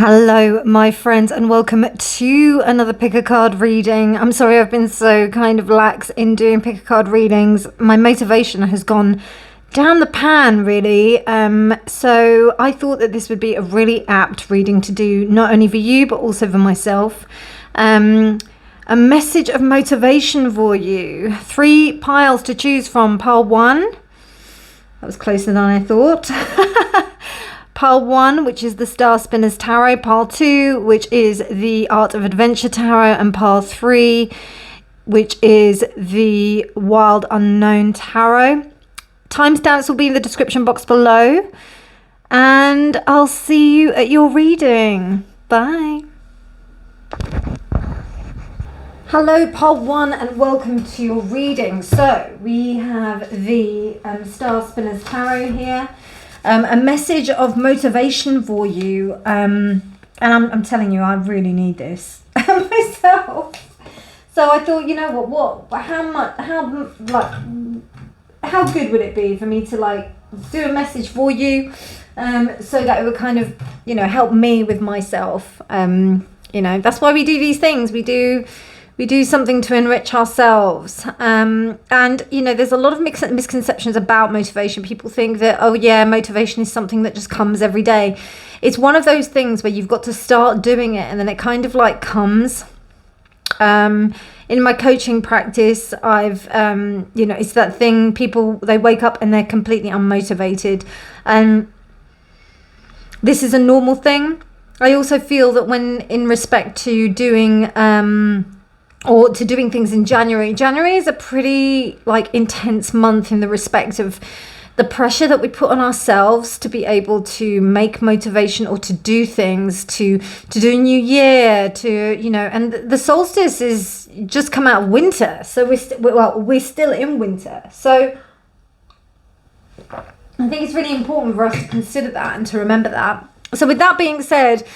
Hello, my friends, and welcome to another pick a card reading. I'm sorry I've been so kind of lax in doing pick a card readings. My motivation has gone down the pan, really. So I thought that this would be a really apt reading to do, not only for you, but also for myself. A message of motivation for you. 3 piles to choose from. Pile 1. That was closer than I thought. Pile 1, which is the Star Spinners Tarot. Pile 2, which is the Art of Adventure Tarot. And Pile 3, which is the Wild Unknown Tarot. Timestamps will be in the description box below. And I'll see you at your reading. Bye. Hello, Pile 1, and welcome to your reading. So, we have the Star Spinners Tarot here. A message of motivation for you, and I'm telling you, I really need this myself. So I thought, you know what, how good would it be for me to do a message for you, so that it would kind of, help me with myself. That's why we do these things. We do something to enrich ourselves. And, there's a lot of misconceptions about motivation. People think that, oh yeah, motivation is something that just comes every day. It's one of those things where you've got to start doing it and then it kind of comes. In my coaching practice, I've, it's that thing, people, they wake up and they're completely unmotivated. And this is a normal thing. I also feel that when in respect to doing, doing things in January. January is a pretty intense month in the respect of the pressure that we put on ourselves to be able to make motivation or to do things, to do a new year, and the solstice is just come out of winter. So we're still in winter. So I think it's really important for us to consider that and to remember that. So with that being said,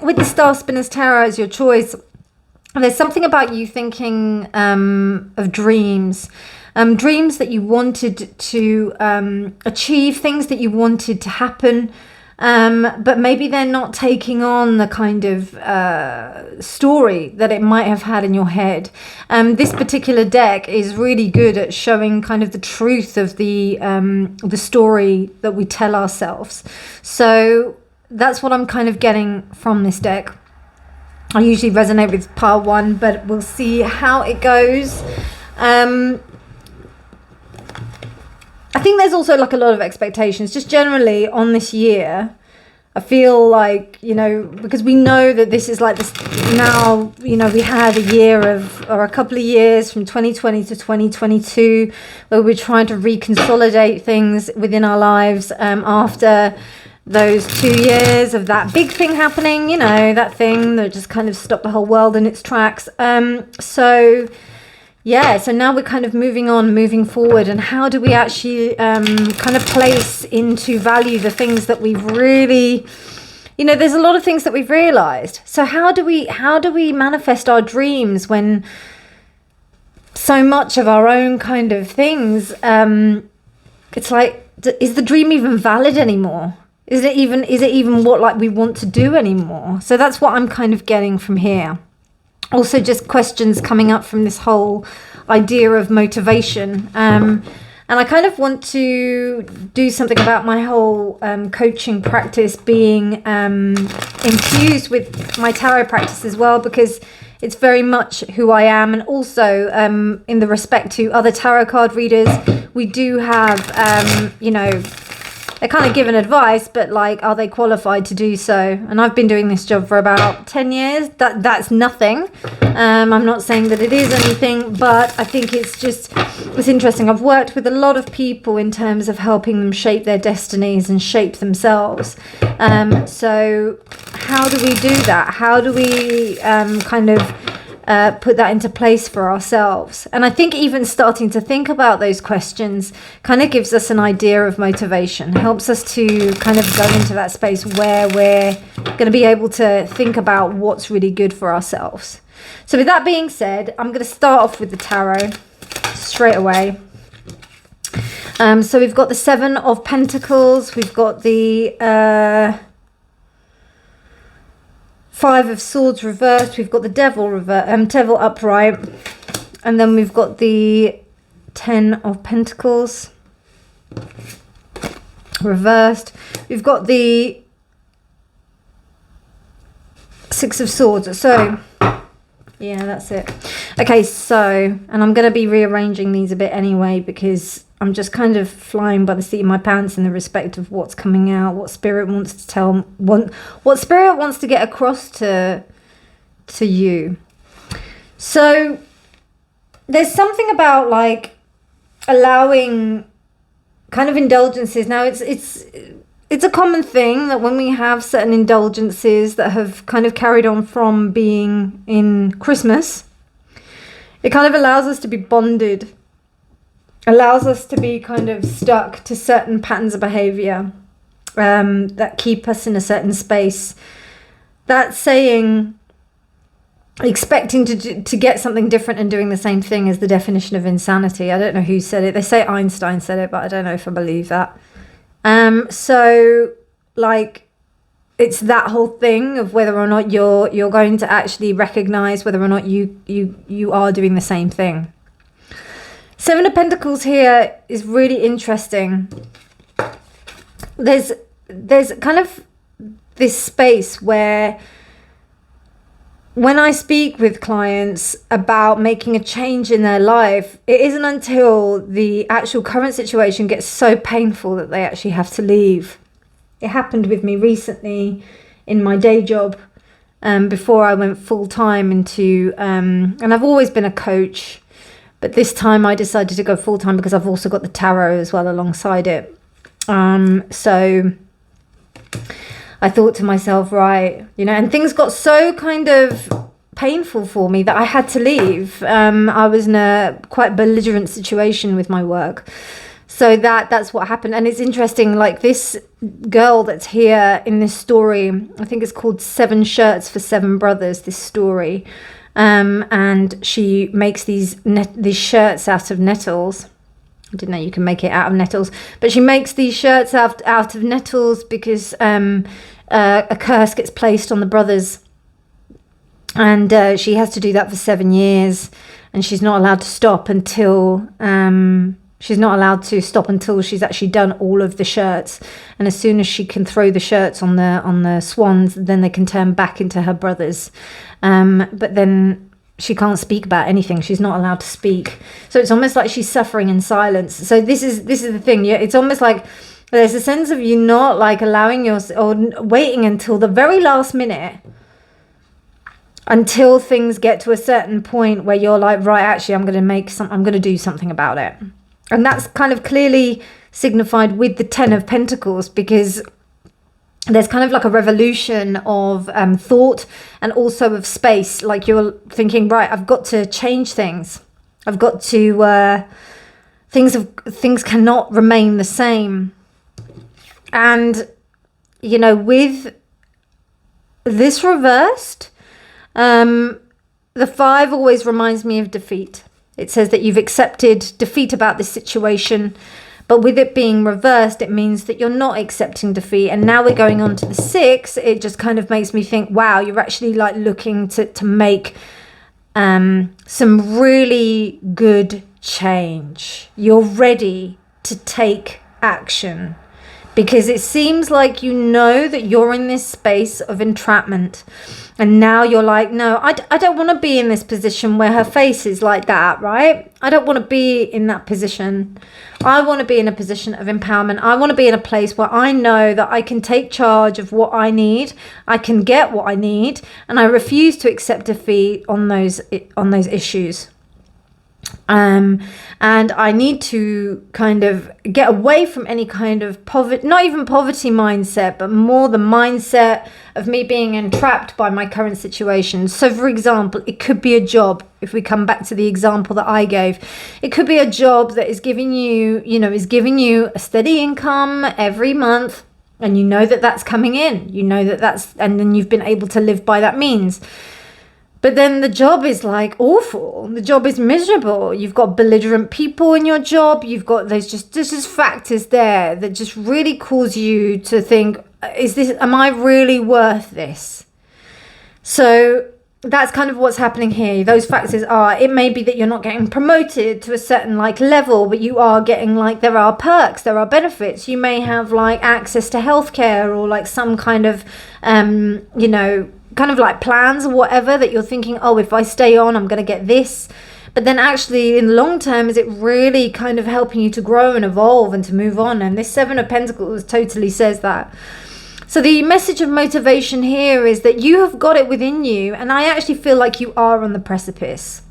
with the Star Spinners Tarot as your choice, there's something about you thinking of dreams that you wanted to achieve, things that you wanted to happen, but maybe they're not taking on the kind of story that it might have had in your head. This particular deck is really good at showing kind of the truth of the story that we tell ourselves. So that's what I'm kind of getting from this deck. I usually resonate with pile 1, but we'll see how it goes. I think there's also a lot of expectations just generally on this year. I feel because we know that this is this now, we had a year or a couple of years from 2020 to 2022 where we're trying to reconsolidate things within our lives after those 2 years of that big thing happening, that thing that just kind of stopped the whole world in its tracks. So now we're kind of moving forward, and how do we actually kind of place into value the things that we've really, there's a lot of things that we've realized. So how do we manifest our dreams when so much of our own kind of things, it's is the dream even valid anymore? Is it even what we want to do anymore? So that's what I'm kind of getting from here. Also just questions coming up from this whole idea of motivation. And I kind of want to do something about my whole coaching practice being infused with my tarot practice as well, because it's very much who I am. And also in the respect to other tarot card readers, we do have, they're kind of giving advice, but are they qualified to do so? And I've been doing this job for about 10 years. That's nothing. I'm not saying that it is anything, but I think it's interesting. I've worked with a lot of people in terms of helping them shape their destinies and shape themselves. So how do we do that? How do we put that into place for ourselves? And I think even starting to think about those questions kind of gives us an idea of motivation, helps us to kind of go into that space where we're going to be able to think about what's really good for ourselves. So with that being said, I'm going to start off with the tarot straight away. So we've got the 7 of Pentacles, we've got the Five of Swords reversed. We've got the Devil upright. And then we've got the Ten of Pentacles reversed. We've got the Six of Swords. So, yeah, that's it. Okay, so, and I'm going to be rearranging these a bit anyway, because I'm just kind of flying by the seat of my pants in the respect of what's coming out, what Spirit wants to tell, what Spirit wants to get across to you. So there's something about like allowing kind of indulgences. Now it's a common thing that when we have certain indulgences that have kind of carried on from being in Christmas, it kind of allows us to be bonded, allows us to be kind of stuck to certain patterns of behavior that keep us in a certain space. That saying, expecting to get something different and doing the same thing, is the definition of insanity. I don't know who said it. They say Einstein said it, but I don't know if I believe that. So like, it's that whole thing of whether or not you're going to actually recognize whether or not you are doing the same thing. Seven of Pentacles here is really interesting. There's kind of this space where when I speak with clients about making a change in their life, it isn't until the actual current situation gets so painful that they actually have to leave. It happened with me recently in my day job, before I went full-time into, and I've always been a coach, but this time I decided to go full-time because I've also got the tarot as well alongside it. So I thought to myself, right, you know, and things got so kind of painful for me that I had to leave. I was in a quite belligerent situation with my work. So that's what happened. And it's interesting, like this girl that's here in this story, I think it's called 7 Shirts for 7 Brothers, this story. And she makes these shirts out of nettles. I didn't know you can make it out of nettles, but she makes these shirts out of nettles because a curse gets placed on the brothers, and she has to do that for 7 years, and she's not allowed to stop until she's actually done all of the shirts. And as soon as she can throw the shirts on the swans, then they can turn back into her brothers. But then she can't speak about anything. She's not allowed to speak. So it's almost like she's suffering in silence. So this is the thing. Yeah, it's almost like there's a sense of you not like allowing or waiting until the very last minute, until things get to a certain point where you're like, right, actually, I'm going to do something about it. And that's kind of clearly signified with the 10 of Pentacles, because there's kind of like a revolution of thought and also of space. Like you're thinking, right, I've got to change things. I've got to, things cannot remain the same. And, you know, with this reversed, the 5 always reminds me of defeat. It says that you've accepted defeat about this situation, but with it being reversed, it means that you're not accepting defeat. And now we're going on to the 6. It just kind of makes me think, wow, you're actually like looking to make some really good change. You're ready to take action, because it seems like you know that you're in this space of entrapment. And now you're like, no, I don't want to be in this position where her face is like that, right? I don't want to be in that position. I want to be in a position of empowerment. I want to be in a place where I know that I can take charge of what I need. I can get what I need. And I refuse to accept defeat on those issues. And I need to kind of get away from any kind of poverty, not even poverty mindset, but more the mindset of me being entrapped by my current situation. So for example, it could be a job. If we come back to the example that I gave, it could be a job that is giving you, a steady income every month. And you know that that's coming in, and then you've been able to live by that means. But then the job is like awful. The job is miserable. You've got belligerent people in your job. You've got there's just factors there that just really cause you to think, am I really worth this? So that's kind of what's happening here. Those factors are, it may be that you're not getting promoted to a certain like level, but you are getting like, there are perks, there are benefits. You may have like access to healthcare or like some kind of, you know, kind of like plans or whatever that you're thinking, oh, if I stay on, I'm going to get this. But then actually in the long term, is it really kind of helping you to grow and evolve and to move on? And this Seven of Pentacles totally says that. So the message of motivation here is that you have got it within you. And I actually feel like you are on the precipice.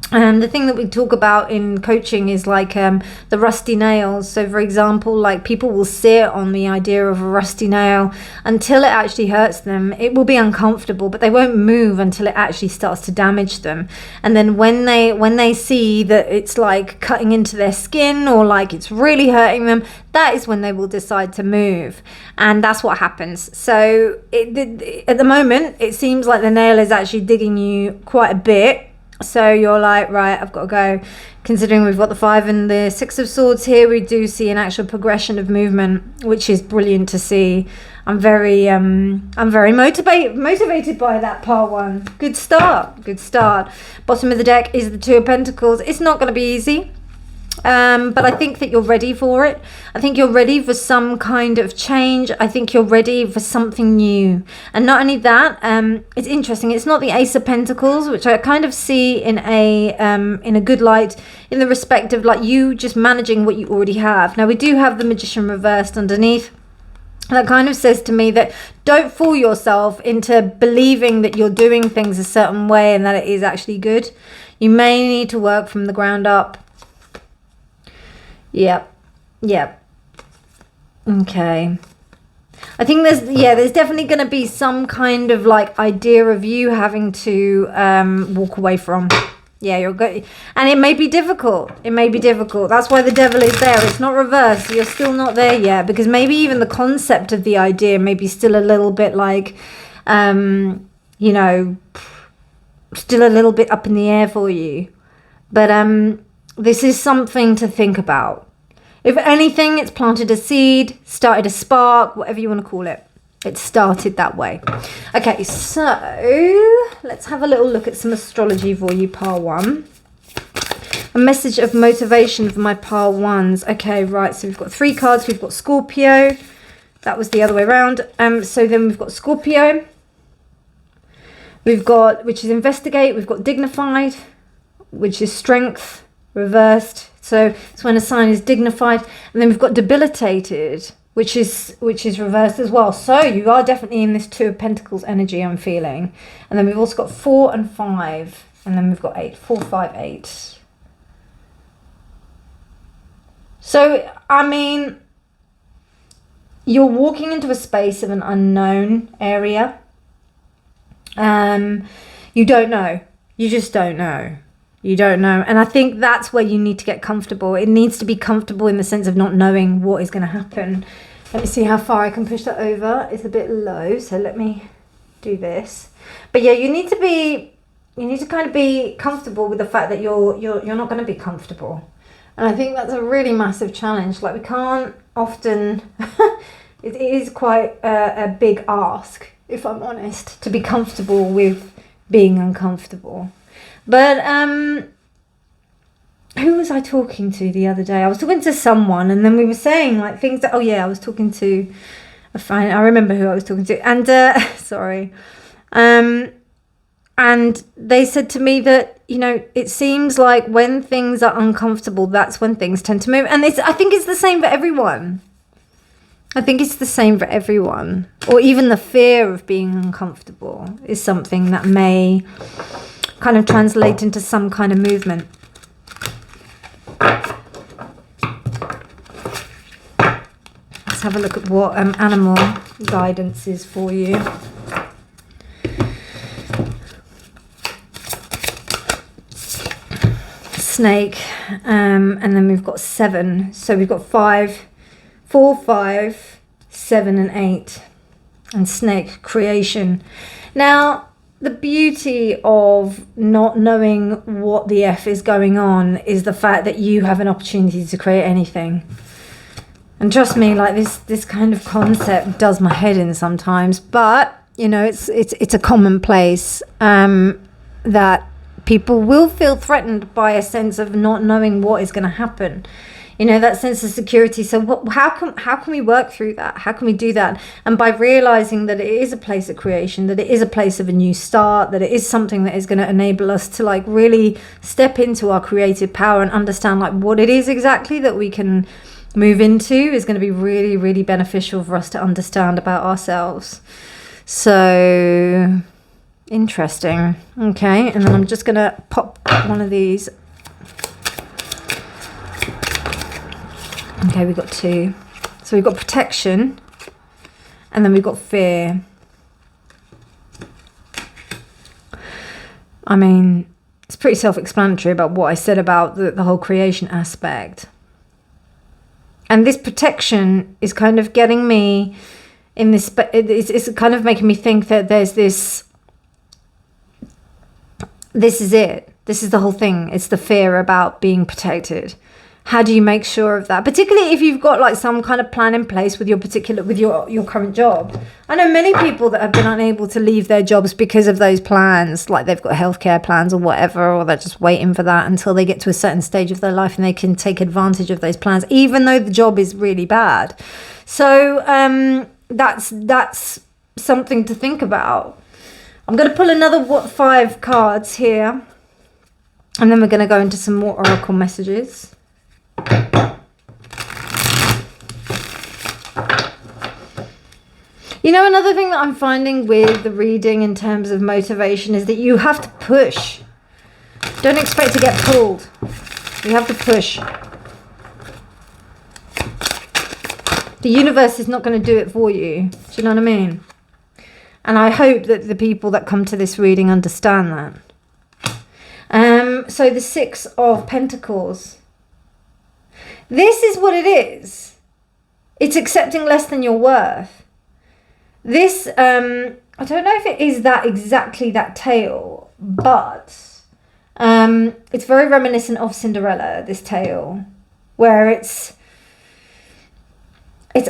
The thing that we talk about in coaching is like the rusty nails. So for example, like people will sit on the idea of a rusty nail until it actually hurts them. It will be uncomfortable, but they won't move until it actually starts to damage them. And then when they see that it's like cutting into their skin or like it's really hurting them, that is when they will decide to move. And that's what happens. So at the moment, it seems like the nail is actually digging you quite a bit. So you're like, right, I've got to go. Considering we've got the 5 and the 6 of Swords here, we do see an actual progression of movement, which is brilliant to see. I'm very motivated by that part 1. Good start. Bottom of the deck is the 2 of Pentacles. It's not going to be easy. But I think that you're ready for it. I think you're ready for some kind of change. I think you're ready for something new. And not only that, it's interesting. It's not the Ace of Pentacles, which I kind of see in a good light, in the respect of like you just managing what you already have. Now we do have the Magician reversed underneath. That kind of says to me that don't fool yourself into believing that you're doing things a certain way and that it is actually good. You may need to work from the ground up. Yep. Okay. I think there's definitely going to be some kind of like idea of you having to walk away from. Yeah, you're good. And it may be difficult. That's why the Devil is there. It's not reversed. You're still not there yet, because maybe even the concept of the idea may be still a little bit like, you know, still a little bit up in the air for you. But this is something to think about. If anything, it's planted a seed, started a spark, whatever you want to call it. It started that way. Okay, so let's have a little look at some astrology for you, pile 1. A message of motivation for my pile 1s. Okay, right, so we've got 3 cards. We've got Scorpio. That was the other way around. So then we've got Scorpio. We've got, which is investigate. We've got dignified, which is strength, reversed. So it's when a sign is dignified. And then we've got debilitated, which is reversed as well. So you are definitely in this 2 of Pentacles energy, I'm feeling. And then we've also got 4 and 5. And then we've got 8. 4, 5, 8. So, I mean, you're walking into a space of an unknown area. You don't know. You just don't know. You don't know. And I think that's where you need to get comfortable. It needs to be comfortable in the sense of not knowing what is going to happen. Let me see how far I can push that over. It's a bit low, so let me do this. But yeah, you need to kind of be comfortable with the fact that you're not going to be comfortable. And I think that's a really massive challenge. Like, we can't often it is quite a big ask, if I'm honest, to be comfortable with being uncomfortable. But who was I talking to the other day? I was talking to someone, and then we were saying like things that, oh yeah, I was talking to a friend. I remember who I was talking to, and sorry, and they said to me that, you know, it seems like when things are uncomfortable, that's when things tend to move. And I think it's the same for everyone. I think it's the same for everyone. Or even the fear of being uncomfortable is something that may kind of translate into some kind of movement. Let's have a look at what animal guidance is for you. Snake, and then we've got 7. So we've got 5, 4, 5, 7 and 8. And snake, creation. Now, the beauty of not knowing what the F is going on is the fact that you have an opportunity to create anything. And trust me, like this kind of concept does my head in sometimes, but You know, it's a commonplace that people will feel threatened by a sense of not knowing what is going to happen. You know, that sense of security. So how can we work through that? How can we do that? And by realizing that it is a place of creation, that it is a place of a new start, that it is something that is going to enable us to like really step into our creative power and understand like what it is exactly that we can move into, is going to be really, really beneficial for us to understand about ourselves. So interesting. Okay, and then I'm just going to pop one of these. Okay, we've got 2. So we've got protection, and then we've got fear. I mean, it's pretty self-explanatory about what I said about the whole creation aspect. And this protection is kind of getting me in this, it's kind of making me think that there's this is it. This is the whole thing. It's the fear about being protected. How do you make sure of that? Particularly if you've got like some kind of plan in place with your current job. I know many people that have been unable to leave their jobs because of those plans, like they've got healthcare plans or whatever, or they're just waiting for that until they get to a certain stage of their life and they can take advantage of those plans, even though the job is really bad. So that's something to think about. I'm going to pull another 5 cards here, and then we're going to go into some more oracle messages. You know, another thing that I'm finding with the reading in terms of motivation is that you have to push. Don't expect to get pulled. You have to push. The universe is not going to do it for you. Do you know what I mean? And I hope that the people that come to this reading understand that. So the 6 of Pentacles. This is what it is. It's accepting less than your worth. This, I don't know if it is that exactly that tale, but it's very reminiscent of Cinderella, this tale, where it's,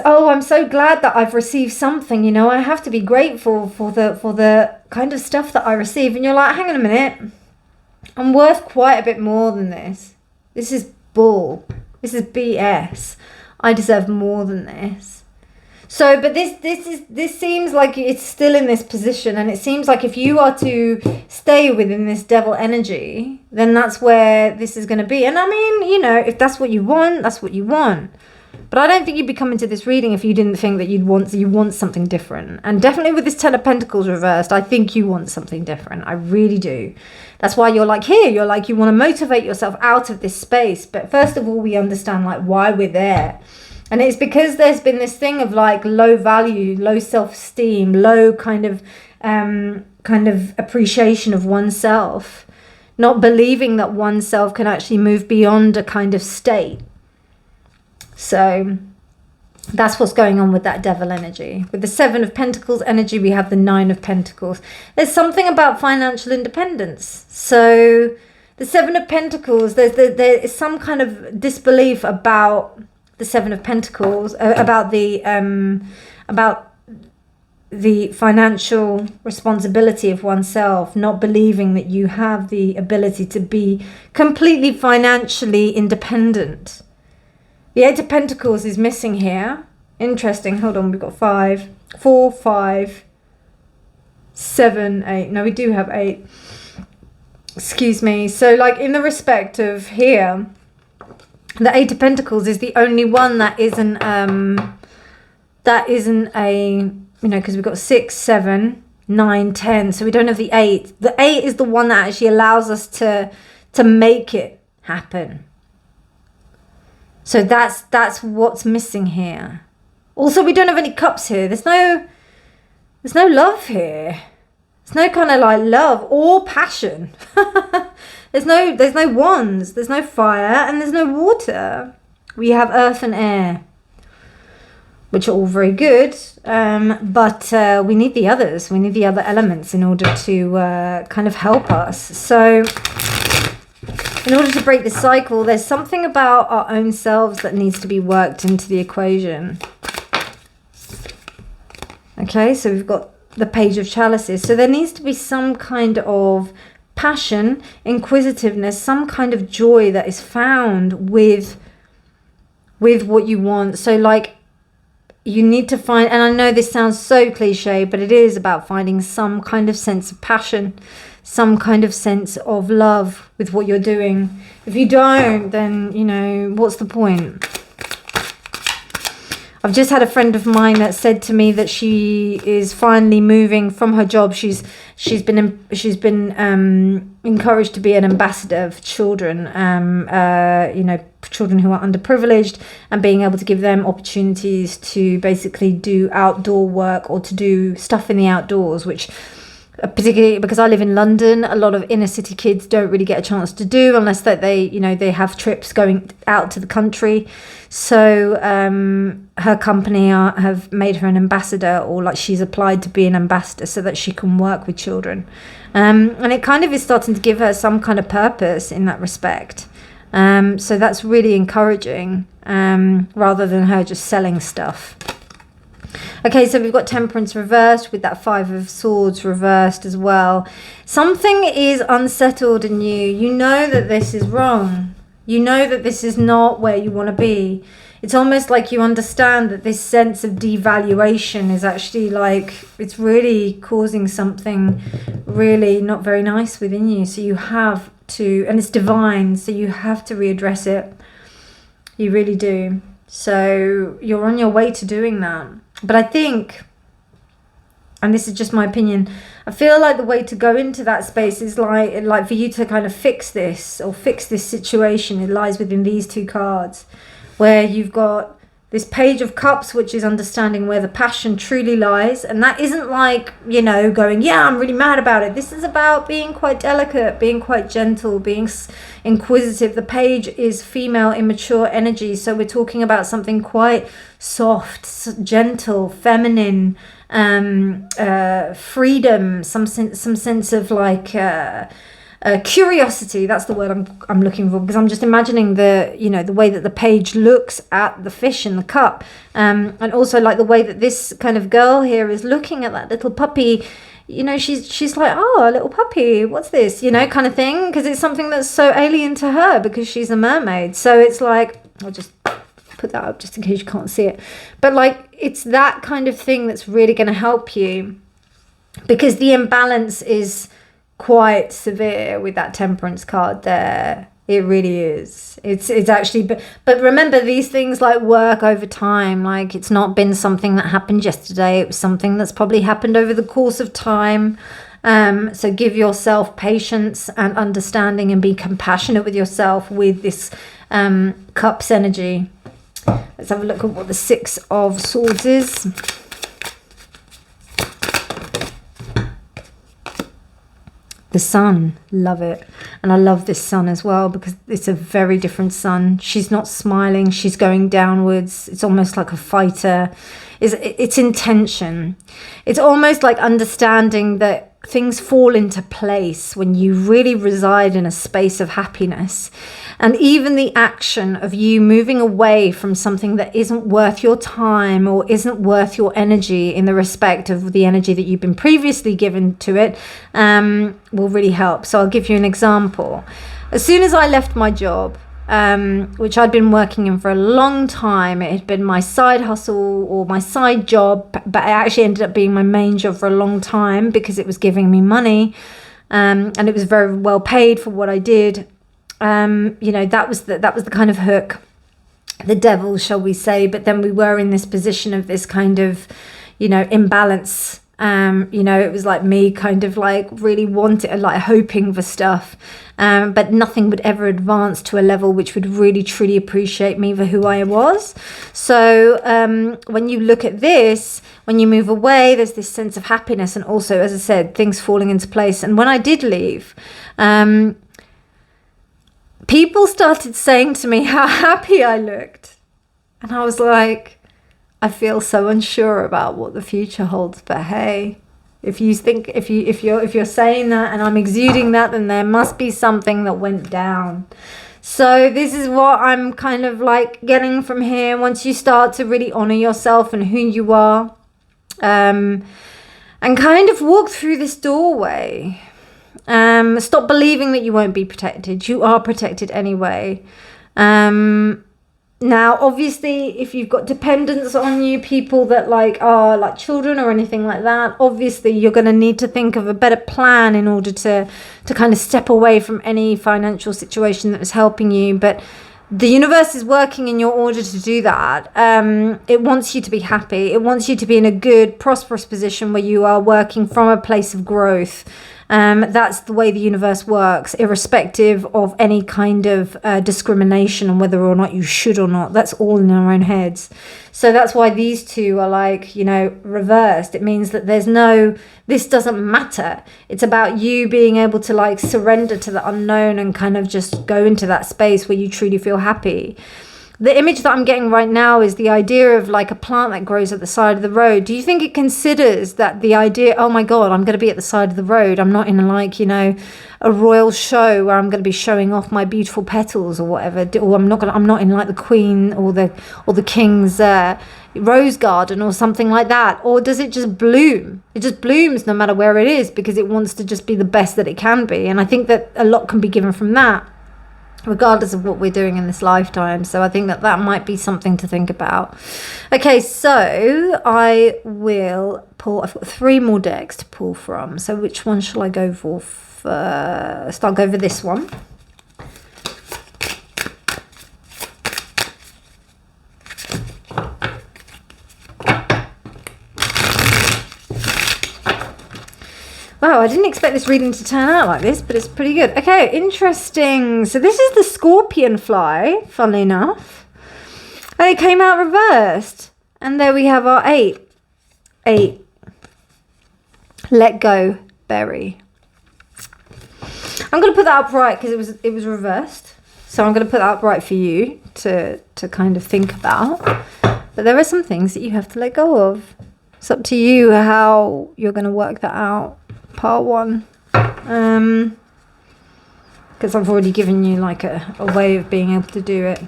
oh, I'm so glad that I've received something, you know, I have to be grateful for the kind of stuff that I receive. And you're like, hang on a minute, I'm worth quite a bit more than this. This is bull. This is BS. I deserve more than this. So, but this seems like it's still in this position, and it seems like if you are to stay within this devil energy, then that's where this is going to be. And I mean, you know, if that's what you want, that's what you want. But I don't think you'd be coming to this reading if you didn't think that you want something different. And definitely with this 10 of Pentacles reversed, I think you want something different. I really do. That's why you're like here. You're like, you want to motivate yourself out of this space. But first of all, we understand like why we're there. And it's because there's been this thing of like low value, low self-esteem, low kind of appreciation of oneself. Not believing that oneself can actually move beyond a kind of state. So that's what's going on with that devil energy. With the 7 of Pentacles energy, we have the 9 of Pentacles. There's something about financial independence. So the 7 of Pentacles, there is some kind of disbelief about the 7 of Pentacles, about the financial responsibility of oneself, not believing that you have the ability to be completely financially independent. The 8 of Pentacles is missing here. Interesting. Hold on. We've got 5, 4, 5, 7, 8. No, we do have 8. Excuse me. So like in the respect of here, the 8 of Pentacles is the only one that isn't a, you know, because we've got 6, 7, 9, 10. So we don't have the 8. The 8 is the one that actually allows us to make it happen. So that's what's missing here. Also, we don't have any cups here. There's no love here. There's no kind of like love or passion. there's no wands. There's no fire, and there's no water. We have earth and air, which are all very good. But we need the others. We need the other elements in order to kind of help us. So in order to break this cycle, there's something about our own selves that needs to be worked into the equation. Okay, so we've got the Page of Chalices. So there needs to be some kind of passion, inquisitiveness, some kind of joy that is found with what you want. So like, you need to find, and I know this sounds so cliche, but it is about finding some kind of sense of passion, some kind of sense of love with what you're doing. If you don't, then, you know, what's the point? I've just had a friend of mine that said to me that she is finally moving from her job. She's been encouraged to be an ambassador for children, you know, children who are underprivileged, and being able to give them opportunities to basically do outdoor work or to do stuff in the outdoors, which, particularly because I live in London, a lot of inner city kids don't really get a chance to do unless that they, you know, they have trips going out to the country. So her company have made her an ambassador, or like she's applied to be an ambassador so that she can work with children. And it kind of is starting to give her some kind of purpose in that respect. So that's really encouraging, rather than her just selling stuff. Okay, so we've got Temperance reversed with that Five of Swords reversed as well. Something is unsettled in you. You know that this is wrong. You know that this is not where you want to be. It's almost like you understand that this sense of devaluation is actually like, it's really causing something really not very nice within you. So you have to, and it's divine, so you have to readdress it. You really do. So you're on your way to doing that. But I think, and this is just my opinion, I feel like the way to go into that space is like for you to kind of fix this situation. It lies within these two cards, where you've got this Page of Cups, which is understanding where the passion truly lies. And that isn't like, you know, going, yeah, I'm really mad about it. This is about being quite delicate, being quite gentle, being inquisitive. The Page is female, immature energy. So we're talking about something quite soft, gentle, feminine, freedom, some sense of like curiosity. That's the word I'm looking for, because I'm just imagining the, you know, the way that the Page looks at the fish in the cup, and also like the way that this kind of girl here is looking at that little puppy. You know, she's like, oh, a little puppy, what's this, you know, kind of thing, because it's something that's so alien to her because she's a mermaid. So it's like, I'll just put that up just in case you can't see it, but like, it's that kind of thing that's really going to help you, because the imbalance is quite severe with that Temperance card there. It really is. It's actually, but remember, these things like work over time. Like, it's not been something that happened yesterday. It was something that's probably happened over the course of time. So give yourself patience and understanding, and be compassionate with yourself with this Cups energy. Let's have a look at what the Six of Swords is. The sun, love it. And I love this sun as well, because it's a very different sun. She's not smiling, she's going downwards. It's almost like a fighter. It's intention. It's almost like understanding that things fall into place when you really reside in a space of happiness. And even the action of you moving away from something that isn't worth your time or isn't worth your energy, in the respect of the energy that you've been previously given to it, will really help. So I'll give you an example. As soon as I left my job, which I'd been working in for a long time, it had been my side hustle or my side job, but it actually ended up being my main job for a long time because it was giving me money, and it was very well paid for what I did. You know, that was the kind of hook, the devil, shall we say. But then we were in this position of this kind of, you know, imbalance. You know, it was like me kind of like really wanting, like hoping for stuff, but nothing would ever advance to a level which would really truly appreciate me for who I was. So when you look at this, when you move away, there's this sense of happiness, and also, as I said, things falling into place. And when I did leave, people started saying to me how happy I looked, and I was like, I feel so unsure about what the future holds. But hey, if you're saying that and I'm exuding that, then there must be something that went down. So this is what I'm kind of like getting from here. Once you start to really honor yourself and who you are, and kind of walk through this doorway. Stop believing that you won't be protected. You are protected anyway. Now, obviously, if you've got dependents on you, people that are like children or anything like that, obviously you're going to need to think of a better plan in order to kind of step away from any financial situation that is helping you. But the universe is working in your order to do that. It wants you to be happy. It wants you to be in a good, prosperous position where you are working from a place of growth. That's the way the universe works, irrespective of any kind of discrimination on whether or not you should or not. That's all in our own heads. So that's why these two are like, you know, reversed. It means that there's no, this doesn't matter. It's about you being able to like surrender to the unknown and kind of just go into that space where you truly feel happy. The image that I'm getting right now is the idea of like a plant that grows at the side of the road. Do you think it considers that the idea, oh my God, I'm going to be at the side of the road. I'm not in like, you know, a royal show where I'm going to be showing off my beautiful petals or whatever. Or I'm not in like the Queen or the King's rose garden or something like that. Or does it just bloom? It just blooms no matter where it is because it wants to just be the best that it can be. And I think that a lot can be given from that, regardless of what we're doing in this lifetime. So I think that might be something to think about. Okay, so I will pull, I've got 3 more decks to pull from. So which one shall I go for first? I'll go for this one. Wow, I didn't expect this reading to turn out like this, but it's pretty good. Okay, interesting. So this is the scorpion fly, funnily enough. And it came out reversed. And there we have our 8. 8. Let go, berry. I'm going to put that upright because it was reversed. So I'm going to put that upright for you to kind of think about. But there are some things that you have to let go of. It's up to you how you're going to work that out. Part 1, because I've already given you like a way of being able to do it.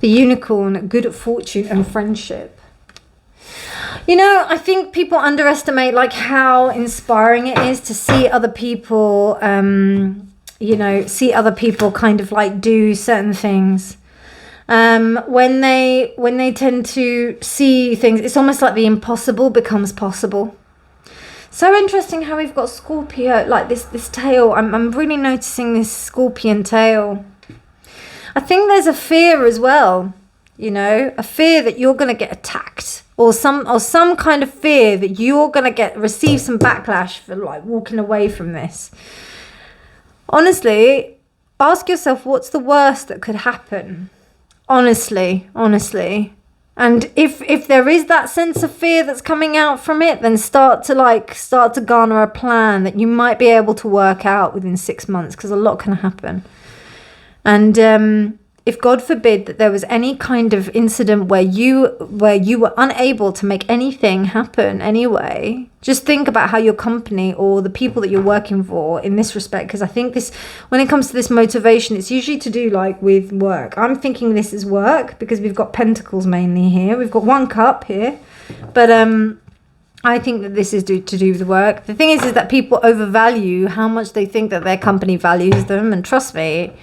The unicorn, good fortune and friendship. You know, I think people underestimate like how inspiring it is to see other people, you know, see other people kind of like do certain things. When they tend to see things, it's almost like the impossible becomes possible. So interesting how we've got Scorpio, like this tail. I'm really noticing this scorpion tail. I think there's a fear as well, you know, a fear that you're going to get attacked, or some kind of fear that you're going to receive some backlash for like walking away from this. Honestly, ask yourself, what's the worst that could happen? Honestly. And if there is that sense of fear that's coming out from it, then start to garner a plan that you might be able to work out within 6 months, because a lot can happen. And if God forbid that there was any kind of incident where you were unable to make anything happen anyway, just think about how your company or the people that you're working for in this respect, because I think this, when it comes to this motivation, it's usually to do like with work. I'm thinking this is work because we've got pentacles mainly here. We've got 1 cup here, but I think that this is to do with work. The thing is that people overvalue how much they think that their company values them, and trust me,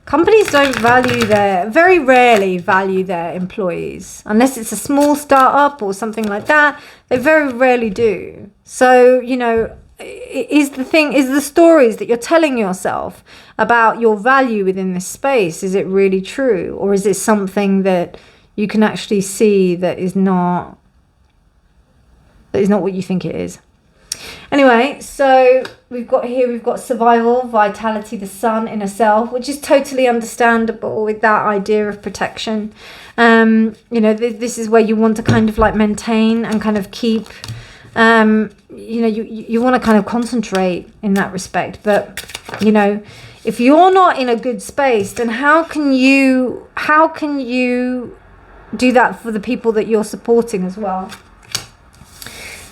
companies very rarely value their employees. Unless it's a small startup or something like that, they very rarely do. So, you know, is the stories that you're telling yourself about your value within this space, is it really true? Or is it something that you can actually see that is not what you think it is? Anyway, so we've got survival, vitality, the sun, inner self, which is totally understandable with that idea of protection. You know, this is where you want to kind of like maintain and kind of keep, you know, you want to kind of concentrate in that respect. But, you know, if you're not in a good space, then how can you do that for the people that you're supporting as well?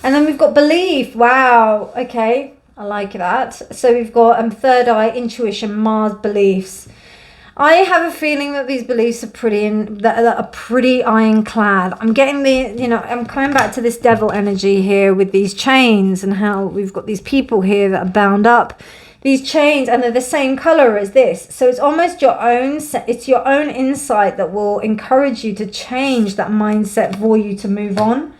And then we've got belief. Wow. Okay. I like that. So we've got third eye, intuition, Mars, beliefs. I have a feeling that these beliefs are that are pretty ironclad. I'm getting I'm coming back to this devil energy here with these chains and how we've got these people here that are bound up. These chains, and they're the same color as this. So it's almost it's your own insight that will encourage you to change that mindset for you to move on.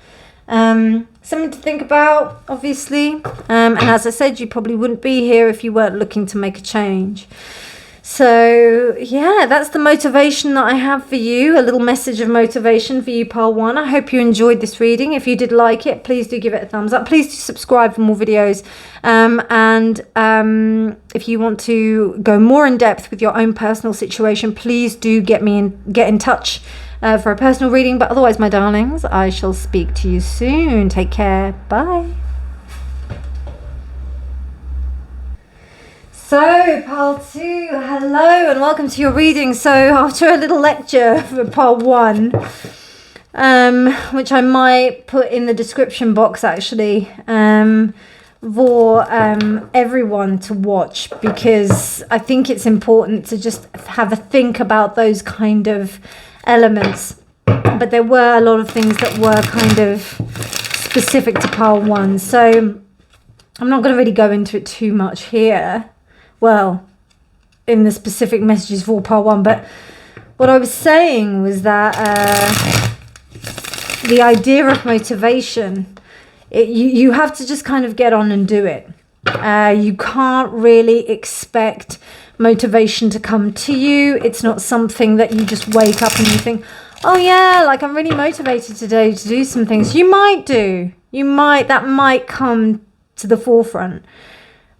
Something to think about, obviously. And as I said, you probably wouldn't be here if you weren't looking to make a change. So yeah, that's the motivation that I have for you, a little message of motivation for you, pile 1. I hope you enjoyed this reading. If you did like it, please do give it a thumbs up. Please do subscribe for more videos. If you want to go more in depth with your own personal situation, please do get in touch for a personal reading. But otherwise, my darlings, I shall speak to you soon. Take care. Bye. So, pile 2, hello and welcome to your reading. So, after a little lecture for pile 1, which I might put in the description box actually, for everyone to watch, because I think it's important to just have a think about those kind of elements. But there were a lot of things that were kind of specific to pile 1. So, I'm not going to really go into it too much here. Well, in the specific messages for pile 1, but what I was saying was that the idea of motivation, you have to just kind of get on and do it. You can't really expect motivation to come to you. It's not something that you just wake up and you think, oh yeah, like I'm really motivated today to do some things. You might, that might come to the forefront.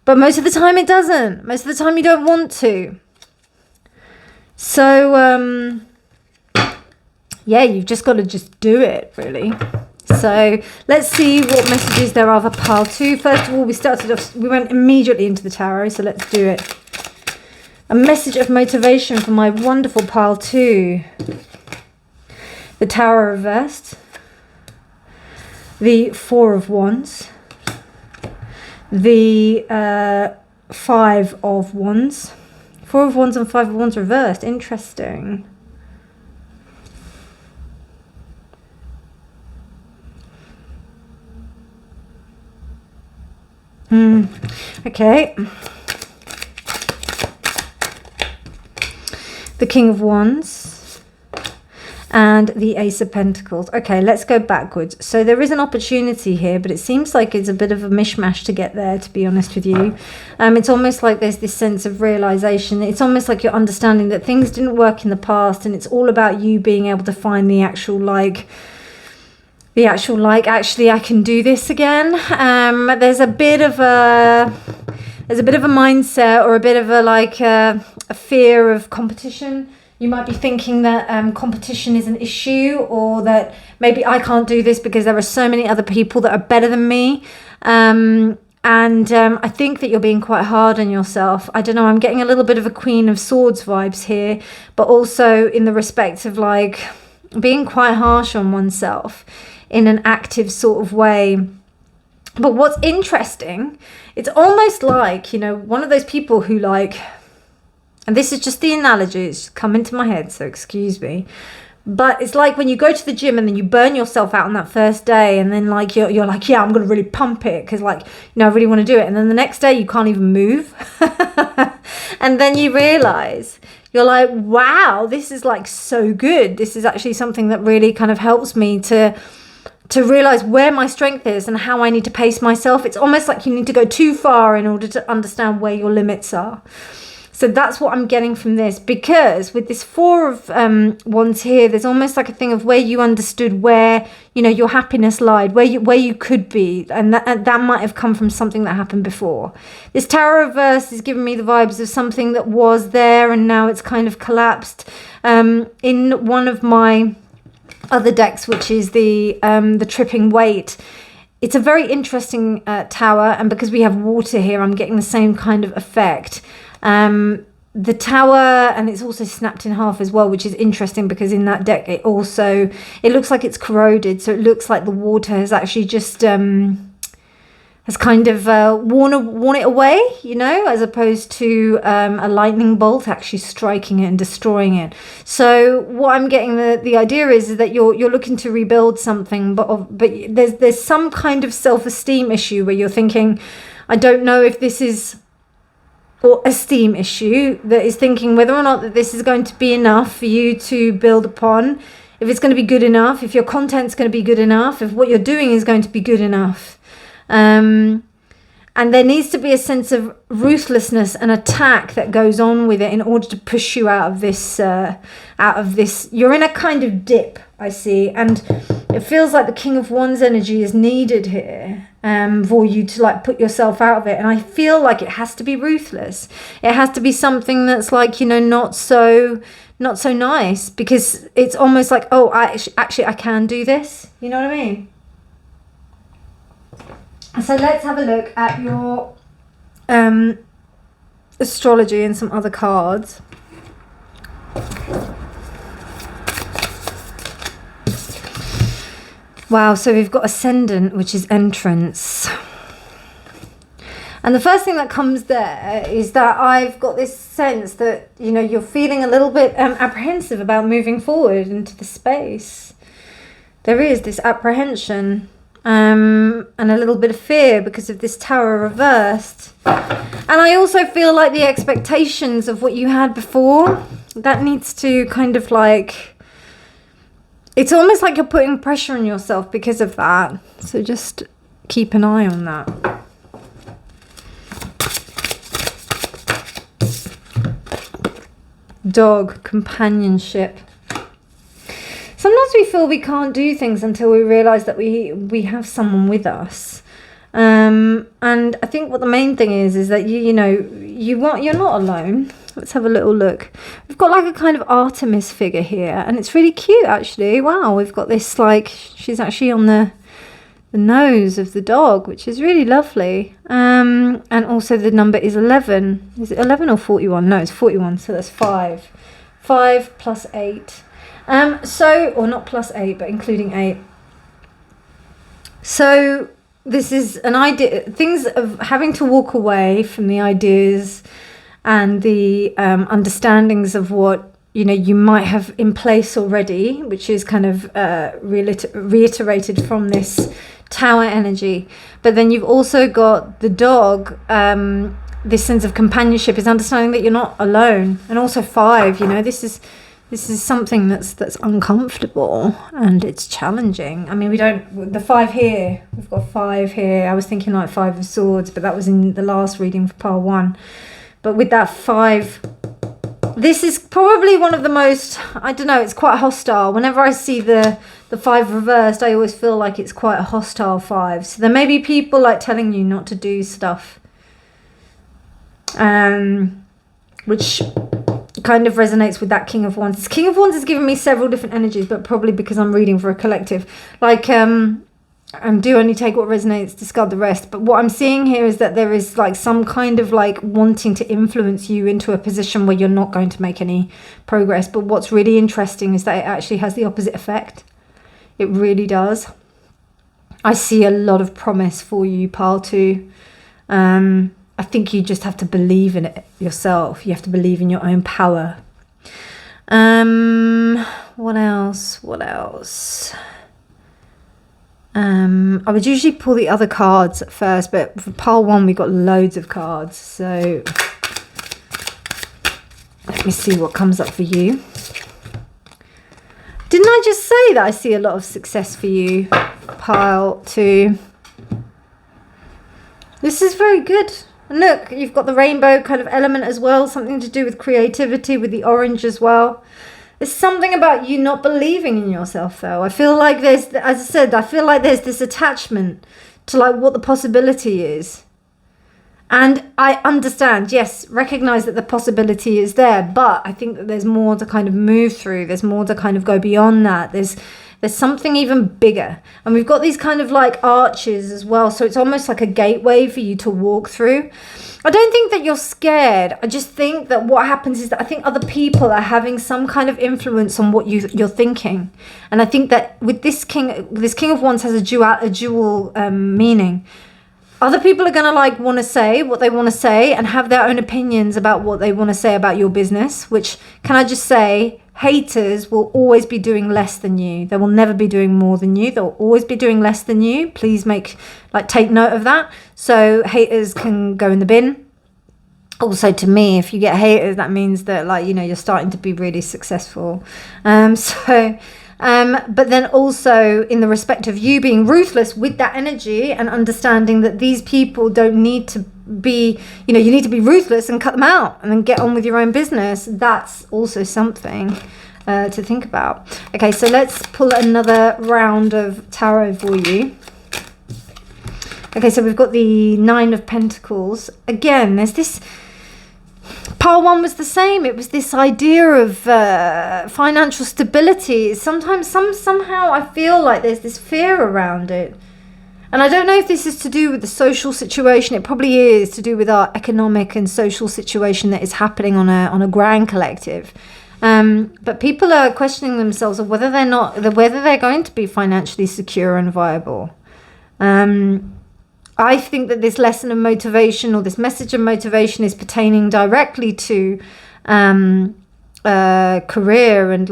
But most of the time it doesn't. Most of the time you don't want to. So, yeah, you've just got to just do it, really. So let's see what messages there are for pile 2. First of all, we went immediately into the tarot, so let's do it. A message of motivation for my wonderful pile 2. The Tower reversed. The 4 of Wands. The 5 of Wands. 4 of Wands and 5 of Wands reversed. Interesting. Okay. The King of Wands. And the Ace of Pentacles. Okay, let's go backwards. So there is an opportunity here, but it seems like it's a bit of a mishmash to get there, to be honest with you. It's almost like there's this sense of realization. It's almost like you're understanding that things didn't work in the past, and it's all about you being able to find the actual actually I can do this again. There's a bit of a mindset, or a bit of a fear of competition. You might be thinking that competition is an issue, or that maybe I can't do this because there are so many other people that are better than me. I think that you're being quite hard on yourself. I don't know, I'm getting a little bit of a Queen of Swords vibes here, but also in the respect of like being quite harsh on oneself in an active sort of way. But what's interesting, it's almost like, you know, one of those people who like, and this is just the analogy, it's just come into my head, so excuse me. But it's like when you go to the gym and then you burn yourself out on that first day, and then like you're like, yeah, I'm going to really pump it because like, you know, I really want to do it. And then the next day you can't even move. And then you realize, you're like, wow, this is like so good. This is actually something that really kind of helps me to realize where my strength is and how I need to pace myself. It's almost like you need to go too far in order to understand where your limits are. So that's what I'm getting from this, because with this 4 of Wands here, there's almost like a thing of where you understood where, you know, your happiness lied, where you could be, and that might have come from something that happened before. This Tower reverse is giving me the vibes of something that was there and now it's kind of collapsed. In one of my other decks, which is the Tripping Weight, it's a very interesting tower, and because we have water here, I'm getting the same kind of effect. The tower, and it's also snapped in half as well, which is interesting because in that deck it looks like it's corroded, so it looks like the water has actually just has kind of worn it away, you know, as opposed to a lightning bolt actually striking it and destroying it. So what I'm getting the idea is that you're looking to rebuild something, but there's some kind of self-esteem issue where you're thinking, I don't know if this is, or esteem issue that is thinking whether or not that this is going to be enough for you to build upon, if it's going to be good enough, if your content's going to be good enough, if what you're doing is going to be good enough. And there needs to be a sense of ruthlessness and attack that goes on with it in order to push you out of this. You're in a kind of dip, I see, and it feels like the King of Wands energy is needed here for you to like put yourself out of it. And I feel like it has to be ruthless. It has to be something that's like, you know, not so nice, because it's almost like, oh, I can do this. You know what I mean? So let's have a look at your astrology and some other cards. Wow, so we've got Ascendant, which is entrance. And the first thing that comes there is that I've got this sense that, you know, you're feeling a little bit apprehensive about moving forward into the space. There is this apprehension. And a little bit of fear because of this Tower reversed. And I also feel like the expectations of what you had before, that needs to kind of like, it's almost like you're putting pressure on yourself because of that. So just keep an eye on that. Dog, companionship. Sometimes we feel we can't do things until we realise that we have someone with us. And I think what the main thing is that you're not alone. Let's have a little look. We've got like a kind of Artemis figure here, and it's really cute actually. Wow, we've got this like, she's actually on the nose of the dog, which is really lovely. And also the number is 11. Is it 11 or 41? No, it's 41, so that's 5. 5 plus 8. Or not plus 8, but including 8. So this is an idea, things of having to walk away from the ideas and the understandings of what, you know, you might have in place already, which is kind of reiterated from this Tower energy. But then you've also got the dog, this sense of companionship is understanding that you're not alone. And also 5, you know, this is something that's uncomfortable and it's challenging. I mean, the 5 here, we've got 5 here. I was thinking like 5 of Swords, but that was in the last reading for pile 1. But with that 5, this is probably one of the most, I don't know, it's quite hostile. Whenever I see the 5 reversed, I always feel like it's quite a hostile 5. So there may be people like telling you not to do stuff, which kind of resonates with that King of Wands. King of Wands has given me several different energies, but probably because I'm reading for a collective. Like, do only take what resonates, discard the rest. But what I'm seeing here is that there is like some kind of like wanting to influence you into a position where you're not going to make any progress. But what's really interesting is that it actually has the opposite effect. It really does. I see a lot of promise for you, pile 2. I think you just have to believe in it yourself. You have to believe in your own power. What else? I would usually pull the other cards at first, but for pile 1 we got loads of cards. So let me see what comes up for you. Didn't I just say that I see a lot of success for you, pile 2? This is very good. And look, you've got the rainbow kind of element as well, something to do with creativity with the orange as well. There's something about you not believing in yourself, though. I feel like there's, as I said, I feel like there's this attachment to like what the possibility is. And I understand, yes, recognize that the possibility is there, but I think that there's more to kind of move through. There's more to kind of go beyond that. There's something even bigger. And we've got these kind of like arches as well. So it's almost like a gateway for you to walk through. I don't think that you're scared. I just think that what happens is that I think other people are having some kind of influence on what you're thinking. And I think that with this King of Wands has a dual meaning. other people are going to like want to say what they want to say and have their own opinions about what they want to say about your business, which, can I just say, haters will always be doing less than you. They will never be doing more than you. They'll always be doing less than you. Please take note of that. So haters can go in the bin. Also, to me, if you get haters, that means that you're starting to be really successful. But then also in the respect of you being ruthless with that energy and understanding that these people don't need to be, you need to be ruthless and cut them out and then get on with your own business. That's also something to think about. Okay, so let's pull another round of tarot for you. Okay, so we've got the Nine of Pentacles. Again, there's this... Pile 1 was the same. It was this idea of financial stability. Somehow I feel like there's this fear around it. And I don't know if this is to do with the social situation. It probably is to do with our economic and social situation that is happening on a grand collective. But people are questioning themselves of whether they're going to be financially secure and viable. I think that this lesson of motivation, or this message of motivation, is pertaining directly to career and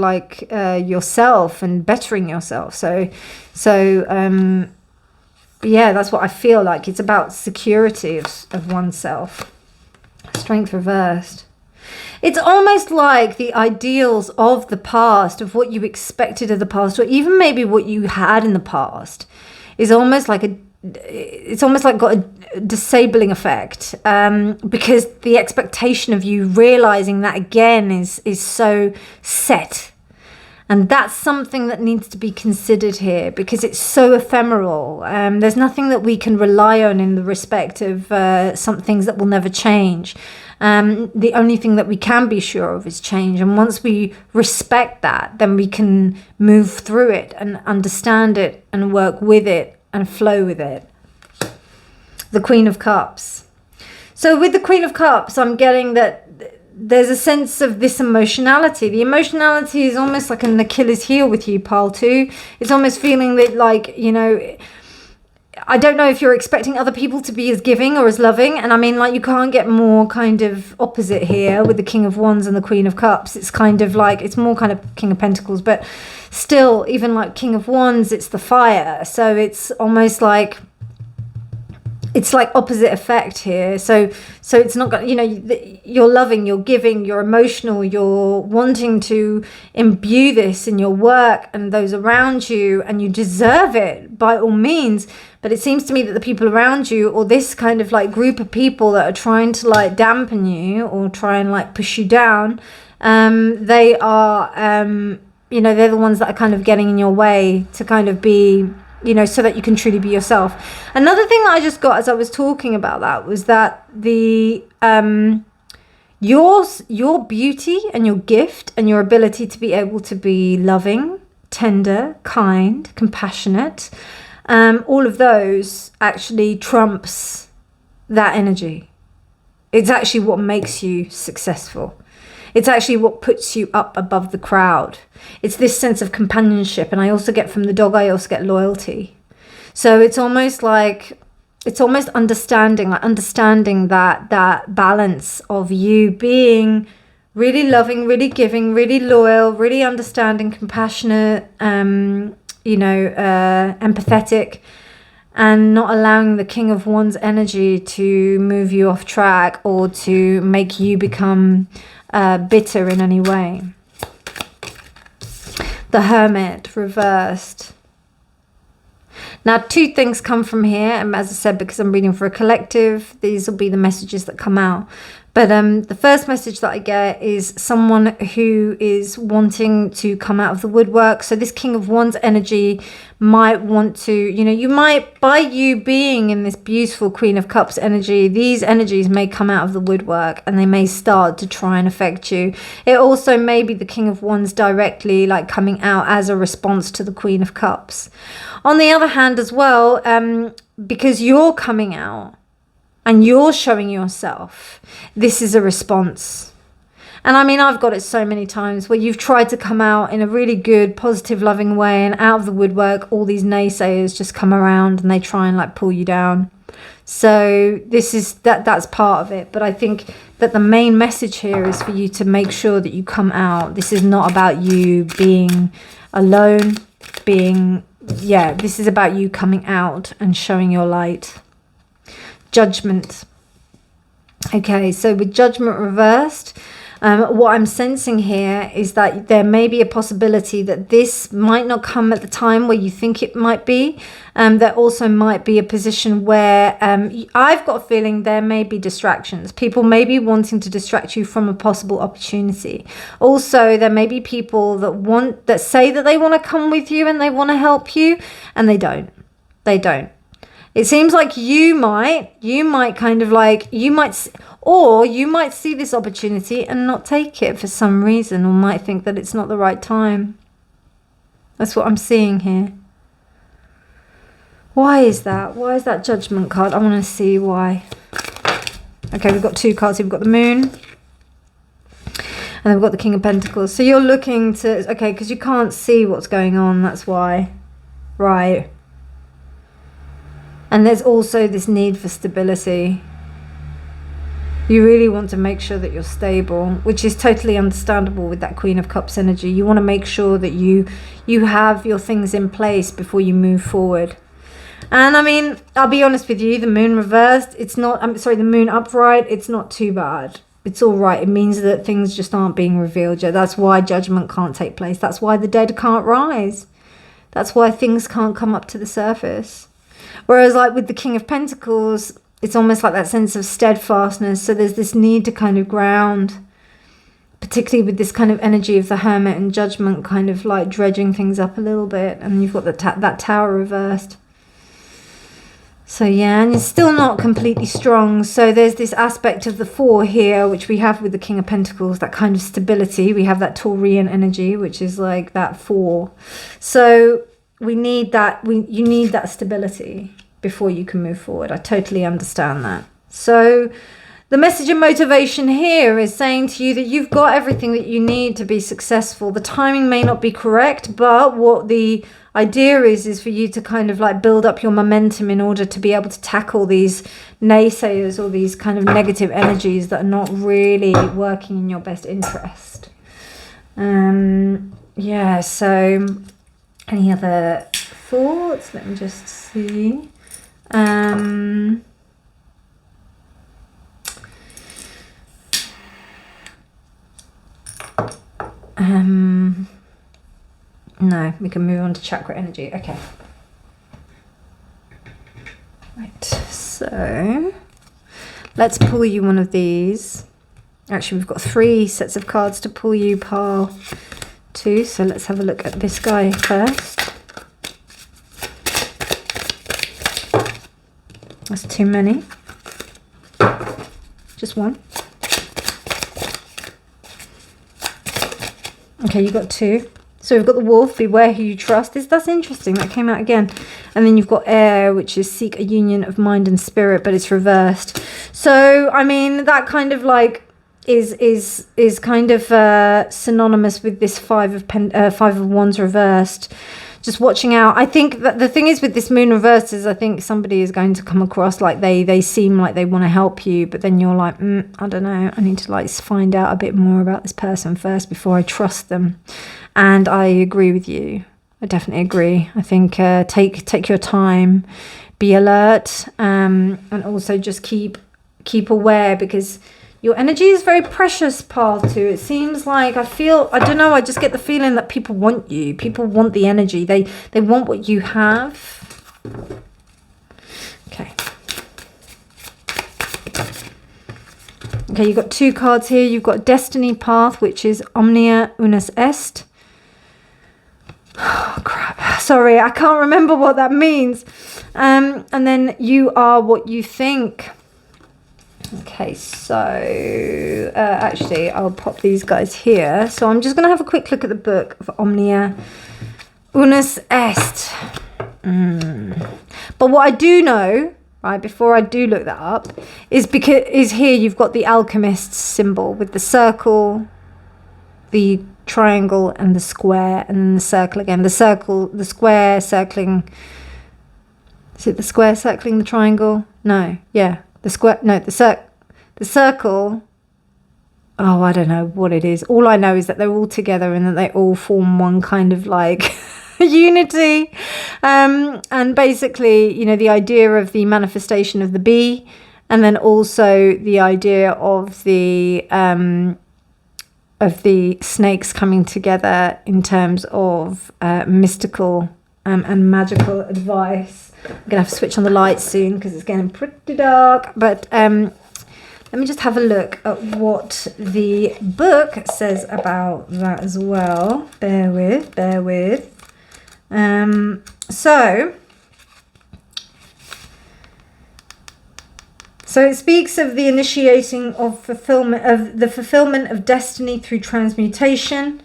yourself and bettering yourself. So yeah, that's what I feel like. It's about security of oneself. Strength reversed. It's almost like the ideals of the past, of what you expected of the past, or even maybe what you had in the past, is almost like got a disabling effect, because the expectation of you realizing that again is so set. And that's something that needs to be considered here, because it's so ephemeral. There's nothing that we can rely on in the respect of some things that will never change. The only thing that we can be sure of is change. And once we respect that, then we can move through it and understand it and work with it and flow with it. The Queen of Cups. So with the Queen of Cups, I'm getting that there's a sense of this emotionality. The emotionality is almost like an Achilles heel with you, pile 2. It's almost feeling that I don't know if you're expecting other people to be as giving or as loving. And I mean, you can't get more kind of opposite here with the King of Wands and the Queen of Cups. It's kind of it's more kind of King of Pentacles, but still, even like King of Wands, it's the fire. So it's almost it's like opposite effect here. So it's not, you're loving, you're giving, you're emotional, you're wanting to imbue this in your work and those around you, and you deserve it by all means. But it seems to me that the people around you, or this kind of group of people that are trying to dampen you or try and push you down, they are, they're the ones that are kind of getting in your way to kind of be, so that you can truly be yourself. Another thing that I just got as I was talking about that was that the your beauty and your gift and your ability to be able to be loving, tender, kind, compassionate, all of those actually trumps that energy. It's actually what makes you successful. It's actually what puts you up above the crowd. It's this sense of companionship. And I also get from the dog, I also get loyalty. So it's almost understanding that balance of you being really loving, really giving, really loyal, really understanding, compassionate, empathetic, and not allowing the King of Wands energy to move you off track or to make you become bitter in any way. The Hermit reversed. Now, 2 things come from here, and as I said, because I'm reading for a collective, these will be the messages that come out. But the first message that I get is someone who is wanting to come out of the woodwork. So this King of Wands energy might want to, you might, by you being in this beautiful Queen of Cups energy, these energies may come out of the woodwork and they may start to try and affect you. It also may be the King of Wands directly coming out as a response to the Queen of Cups. On the other hand as well, because you're coming out, and you're showing yourself, this is a response. And I mean, I've got it so many times where you've tried to come out in a really good, positive, loving way, and out of the woodwork, all these naysayers just come around and they try and pull you down. So this is that's part of it. But I think that the main message here is for you to make sure that you come out. This is not about you being alone, this is about you coming out and showing your light. Judgment. Okay, so with Judgment reversed, what I'm sensing here is that there may be a possibility that this might not come at the time where you think it might be. There also might be a position where I've got a feeling there may be distractions. People may be wanting to distract you from a possible opportunity. Also, there may be people that say that they want to come with you and they want to help you, and they don't. They don't. It seems like you might kind of like, you might see this opportunity and not take it for some reason, or might think that it's not the right time. That's what I'm seeing here. Why is that? Why is that Judgment card? I want to see why. Okay, we've got two cards. We've got the Moon. And then we've got the King of Pentacles. So you're looking to, okay, because you can't see what's going on. That's why. Right. And there's also this need for stability. You really want to make sure that you're stable, which is totally understandable with that Queen of Cups energy. You want to make sure that you have your things in place before you move forward. And I mean, I'll be honest with you, the Moon reversed, the Moon upright, it's not too bad. It's all right. It means that things just aren't being revealed yet. That's why Judgment can't take place. That's why the dead can't rise. That's why things can't come up to the surface. Whereas like with the King of Pentacles, it's almost like that sense of steadfastness. So there's this need to kind of ground, particularly with this kind of energy of the Hermit and Judgment kind of like dredging things up a little bit. And you've got that Tower reversed. So yeah, and it's still not completely strong. So there's this aspect of the Four here, which we have with the King of Pentacles, that kind of stability. We have that Taurian energy, which is like that Four. So we need that, you need that stability before you can move forward. I totally understand that. So the message and motivation here is saying to you that you've got everything that you need to be successful. The timing may not be correct, but what the idea is for you to kind of like build up your momentum in order to be able to tackle these naysayers or these kind of negative energies that are not really working in your best interest. Yeah, so any other thoughts? Let me just see. No, we can move on to chakra energy. Okay. Right, so let's pull you one of these. Actually, we've got 3 sets of cards to pull you, pile 2. So let's have a look at this guy first. That's too many. Just one. Okay, you got 2. So we've got the Wolf, beware who you trust. That's interesting. That came out again. And then you've got Air, which is seek a union of mind and spirit, but it's reversed. So I mean, that kind of like is kind of synonymous with this Five of Wands reversed. Just watching out. I think that the thing is with this Moon reversed is I think somebody is going to come across like they seem like they want to help you, but then you're like, I don't know. I need to like find out a bit more about this person first before I trust them. And I agree with you. I definitely agree. I think take your time, be alert, and also just keep aware, because your energy is very precious, pile 2. It seems like I don't know, I just get the feeling that people want you. People want the energy. They want what you have. Okay. Okay, you've got 2 cards here. You've got Destiny Path, which is Omnia Unus Est. Oh, crap. Sorry, I can't remember what that means. And then you are what you think. Okay, so actually I'll pop these guys here. So I'm just going to have a quick look at the book of Omnia Unus Est. But what I do know, right, before I do look that up, is here you've got the alchemist's symbol with the circle, the triangle and the square, and then the circle again. The circle, the square circling Is it the square circling the triangle? No. Yeah. The square. No, the circle. Oh, I don't know what it is. All I know is that they're all together and that they all form one kind of like unity. And basically, you know, the idea of the manifestation of the bee, and then also the idea of the snakes coming together in terms of mystical and magical advice. I'm going to have to switch on the lights soon because it's getting pretty dark. But let me just have a look at what the book says about that as well. Bear with. So it speaks of the initiating of the fulfillment of destiny through transmutation.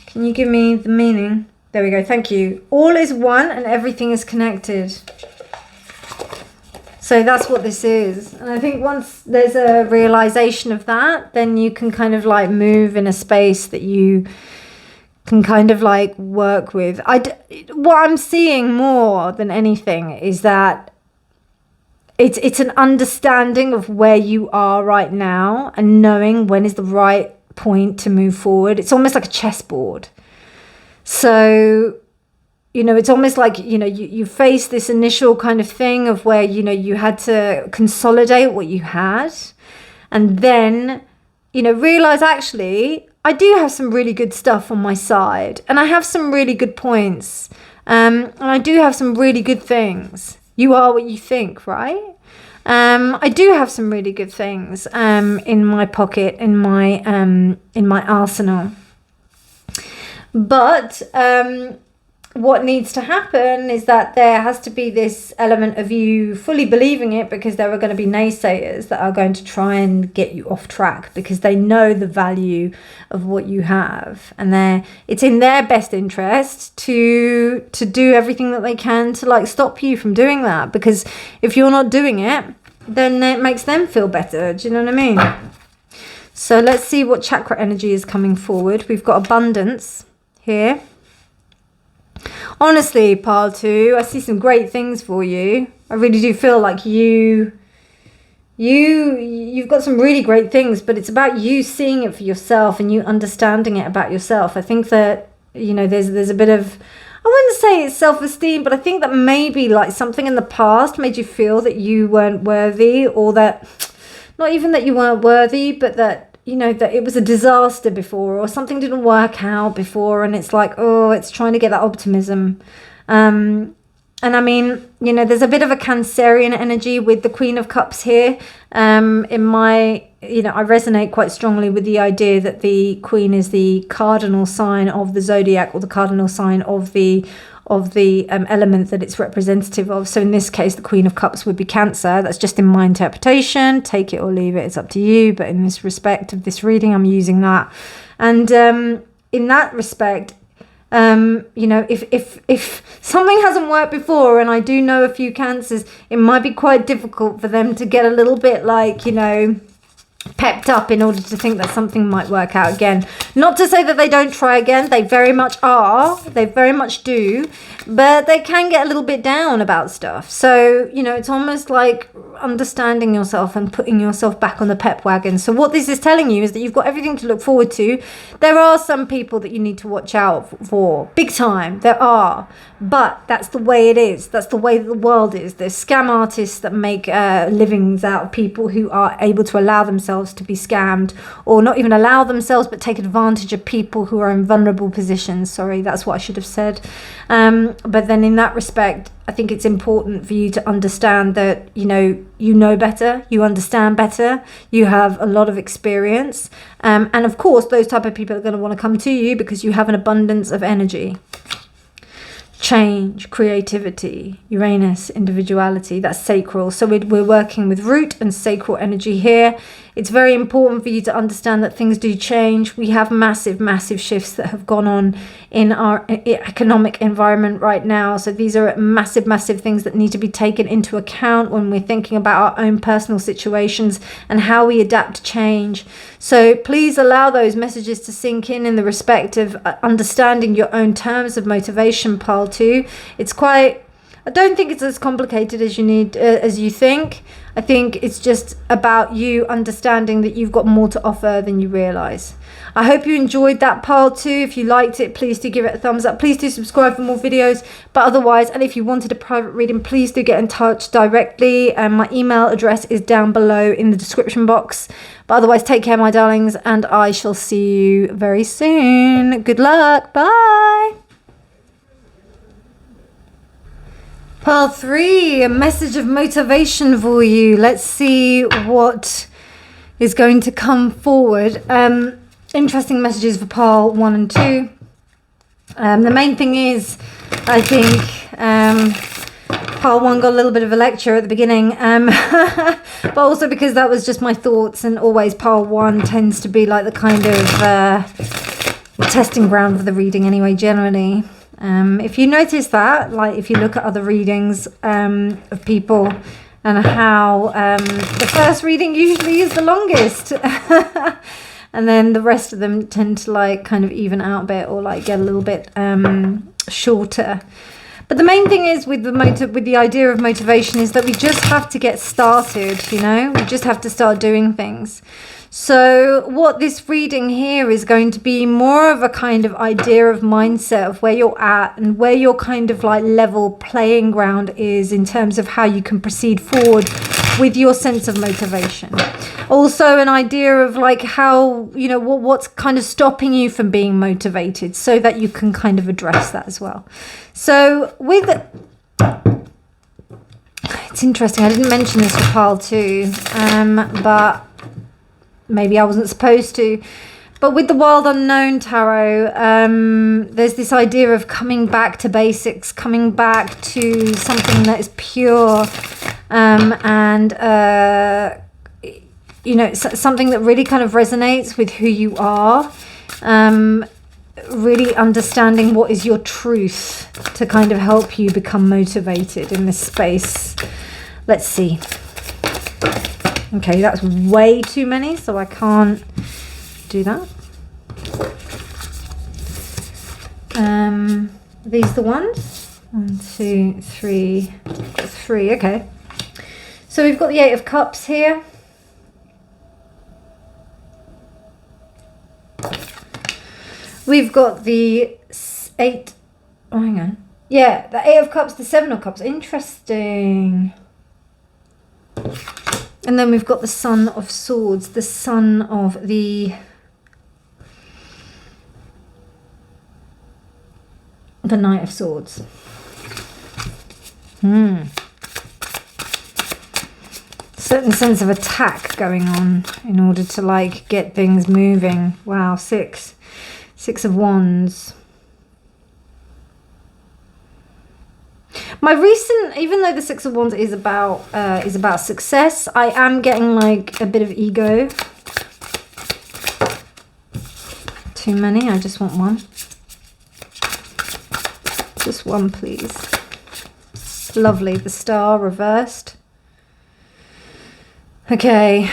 Can you give me the meaning? There we go. Thank you. All is one and everything is connected. So that's what this is. And I think once there's a realization of that, then you can kind of like move in a space that you can kind of like work with. What I'm seeing more than anything is that it's an understanding of where you are right now and knowing when is the right point to move forward. It's almost like a chessboard. So, you know, it's almost like, you know, you face this initial kind of thing of where, you know, you had to consolidate what you had and then, you know, realize actually I do have some really good stuff on my side and I have some really good points and I do have some really good things. You are what you think, right? I do have some really good things in my pocket, in my arsenal. But what needs to happen is that there has to be this element of you fully believing it, because there are going to be naysayers that are going to try and get you off track because they know the value of what you have, and it's in their best interest to do everything that they can to like stop you from doing that, because if you're not doing it, then it makes them feel better. Do you know what I mean? So let's see what chakra energy is coming forward. We've got abundance here. Honestly, pile 2, I see some great things for you. I really do feel like you've got some really great things, but it's about you seeing it for yourself and you understanding it about yourself. I think that, you know, there's a bit of, I wouldn't say it's self-esteem, but I think that maybe like something in the past made you feel that you weren't worthy, or that, not even that you weren't worthy, but that, you know, that it was a disaster before, or something didn't work out before, and it's like, oh, it's trying to get that optimism. And I mean, you know, there's a bit of a Cancerian energy with the Queen of Cups here. In my, you know, I resonate quite strongly with the idea that the Queen is the cardinal sign of the zodiac, or the cardinal sign of the element that it's representative of. So in this case, the Queen of Cups would be Cancer. That's just in my interpretation. Take it or leave it, it's up to you. But in this respect of this reading, I'm using that. And in that respect, you know, if something hasn't worked before, and I do know a few Cancers, it might be quite difficult for them to get a little bit like, you know, pepped up in order to think that something might work out again. Not to say that they don't try again, they very much are, they very much do, but they can get a little bit down about stuff. So, you know, it's almost like understanding yourself and putting yourself back on the pep wagon. So what this is telling you is that you've got everything to look forward to. There are some people that you need to watch out for, big time, there are, but that's the way it is. That's the way that the world is. There's scam artists that make livings out of people who are able to allow themselves to be scammed, or not even allow themselves but take advantage of people who are in vulnerable positions. Sorry, that's what I should have said. But then in that respect, I think it's important for you to understand that, you know better, you understand better, you have a lot of experience, and of course those type of people are going to want to come to you because you have an abundance of energy. Change, creativity, Uranus, individuality, that's sacral. So we're working with root and sacral energy here. It's very important for you to understand that things do change. We have massive shifts that have gone on in our economic environment right now. So these are massive things that need to be taken into account when we're thinking about our own personal situations and how we adapt to change. So please allow those messages to sink in the respect of understanding your own terms of motivation, pile 2. It's quite I don't think it's as complicated as you think. I think it's just about you understanding that you've got more to offer than you realize. I hope you enjoyed that pile 2. If you liked it, please do give it a thumbs up. Please do subscribe for more videos. But otherwise, and if you wanted a private reading, please do get in touch directly. My email address is down below in the description box. But otherwise, take care, my darlings, and I shall see you very soon. Good luck. Bye. Pile 3, a message of motivation for you. Let's see what is going to come forward. Interesting messages for pile 1 and 2. The main thing is, I think, pile 1 got a little bit of a lecture at the beginning, but also because that was just my thoughts, and always pile 1 tends to be like the kind of testing ground for the reading anyway, generally. If you notice that, like if you look at other readings of people and how the first reading usually is the longest and then the rest of them tend to like kind of even out a bit or like get a little bit shorter. But the main thing is with the idea of motivation is that we just have to get started, you know, we just have to start doing things. So what this reading here is going to be more of a kind of idea of mindset of where you're at and where your kind of like level playing ground is in terms of how you can proceed forward with your sense of motivation. Also an idea of like how, you know, what's kind of stopping you from being motivated so that you can kind of address that as well. So with... It's interesting, I didn't mention this for pile 2, but... maybe I wasn't supposed to, but with the Wild Unknown Tarot, there's this idea of coming back to basics, coming back to something that is pure, and you know, something that really kind of resonates with who you are, really understanding what is your truth to kind of help you become motivated in this space. Let's see. Okay, that's way too many, so I can't do that. These the ones? 1, 2, 3, 3, okay. So we've got the 8 of Cups here. We've got the 8, oh hang on. Yeah, the 8 of Cups, the 7 of Cups, interesting. And then we've got the Son of Swords, the son of the Knight of Swords. Certain sense of attack going on in order to like get things moving. Wow, 6 of Wands. My recent, even though the 6 of Wands is about success, I am getting like a bit of ego. Too many, I just want one. Just one, please. Lovely, the Star reversed. Okay.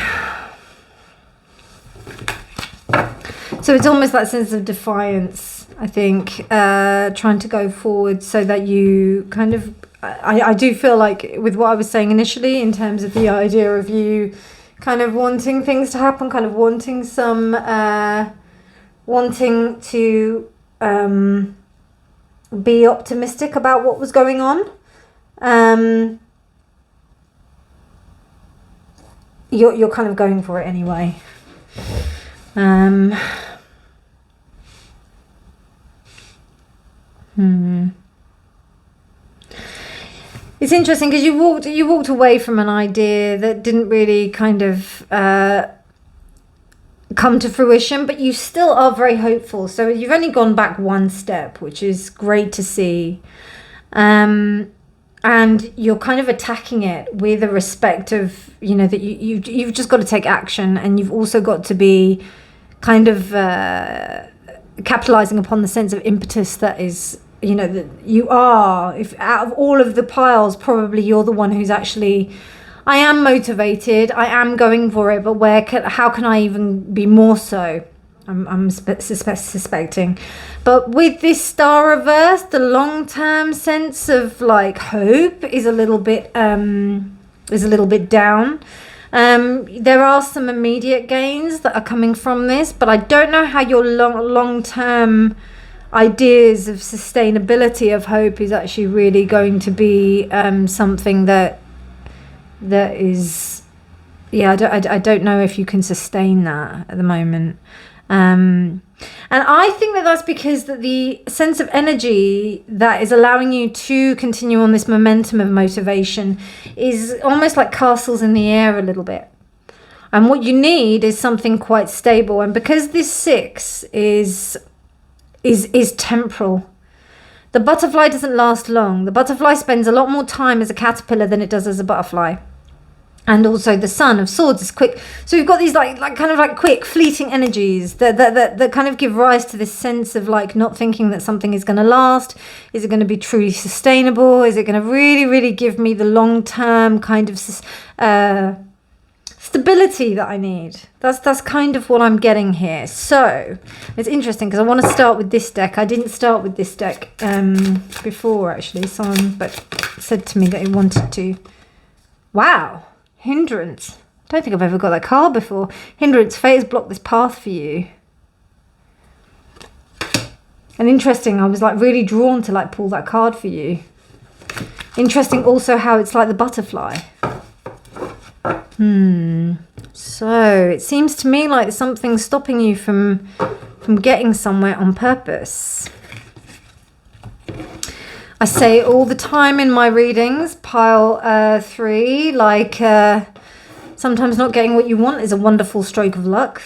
So it's almost that sense of defiance, I think, trying to go forward so that you kind of, I do feel like with what I was saying initially in terms of the idea of you kind of wanting things to happen, kind of wanting some, wanting to be optimistic about what was going on. You're kind of going for it anyway. It's interesting because you walked away from an idea that didn't really kind of come to fruition, but you still are very hopeful. So you've only gone back one step, which is great to see. And you're kind of attacking it with a respect of, you know, that you've just got to take action, and you've also got to be kind of capitalizing upon the sense of impetus that is, you know, that you are, if out of all of the piles, probably you're the one who's actually, I am motivated, I am going for it, but how can I even be more so? I'm suspecting. But with this star reverse, the long-term sense of like hope is a little bit down. There are some immediate gains that are coming from this, but I don't know how your long-term ideas of sustainability of hope is actually really going to be something that is, yeah, I don't know if you can sustain that at the moment. And I think that that's because that the sense of energy that is allowing you to continue on this momentum of motivation is almost like castles in the air a little bit. And what you need is something quite stable. And because this 6 is temporal, the butterfly doesn't last long. The butterfly spends a lot more time as a caterpillar than it does as a butterfly. And also the Sun of Swords is quick. So you've got these like kind of like quick, fleeting energies that kind of give rise to this sense of like not thinking that something is going to last. Is it going to be truly sustainable? Is it going to really, really give me the long-term kind of stability that I need? That's kind of what I'm getting here. So it's interesting because I want to start with this deck. I didn't start with this deck before, actually. Someone said to me that he wanted to. Wow. Hindrance. I don't think I've ever got that card before. Hindrance. Fate has blocked this path for you. And interesting, I was like really drawn to like pull that card for you. Interesting also how it's like the butterfly. So it seems to me like something's stopping you from getting somewhere on purpose. I say all the time in my readings, pile 3, like sometimes not getting what you want is a wonderful stroke of luck.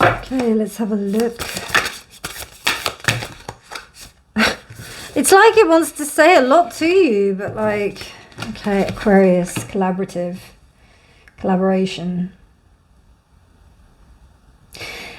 Okay, let's have a look. It's like it wants to say a lot to you, but like, okay, Aquarius, collaboration.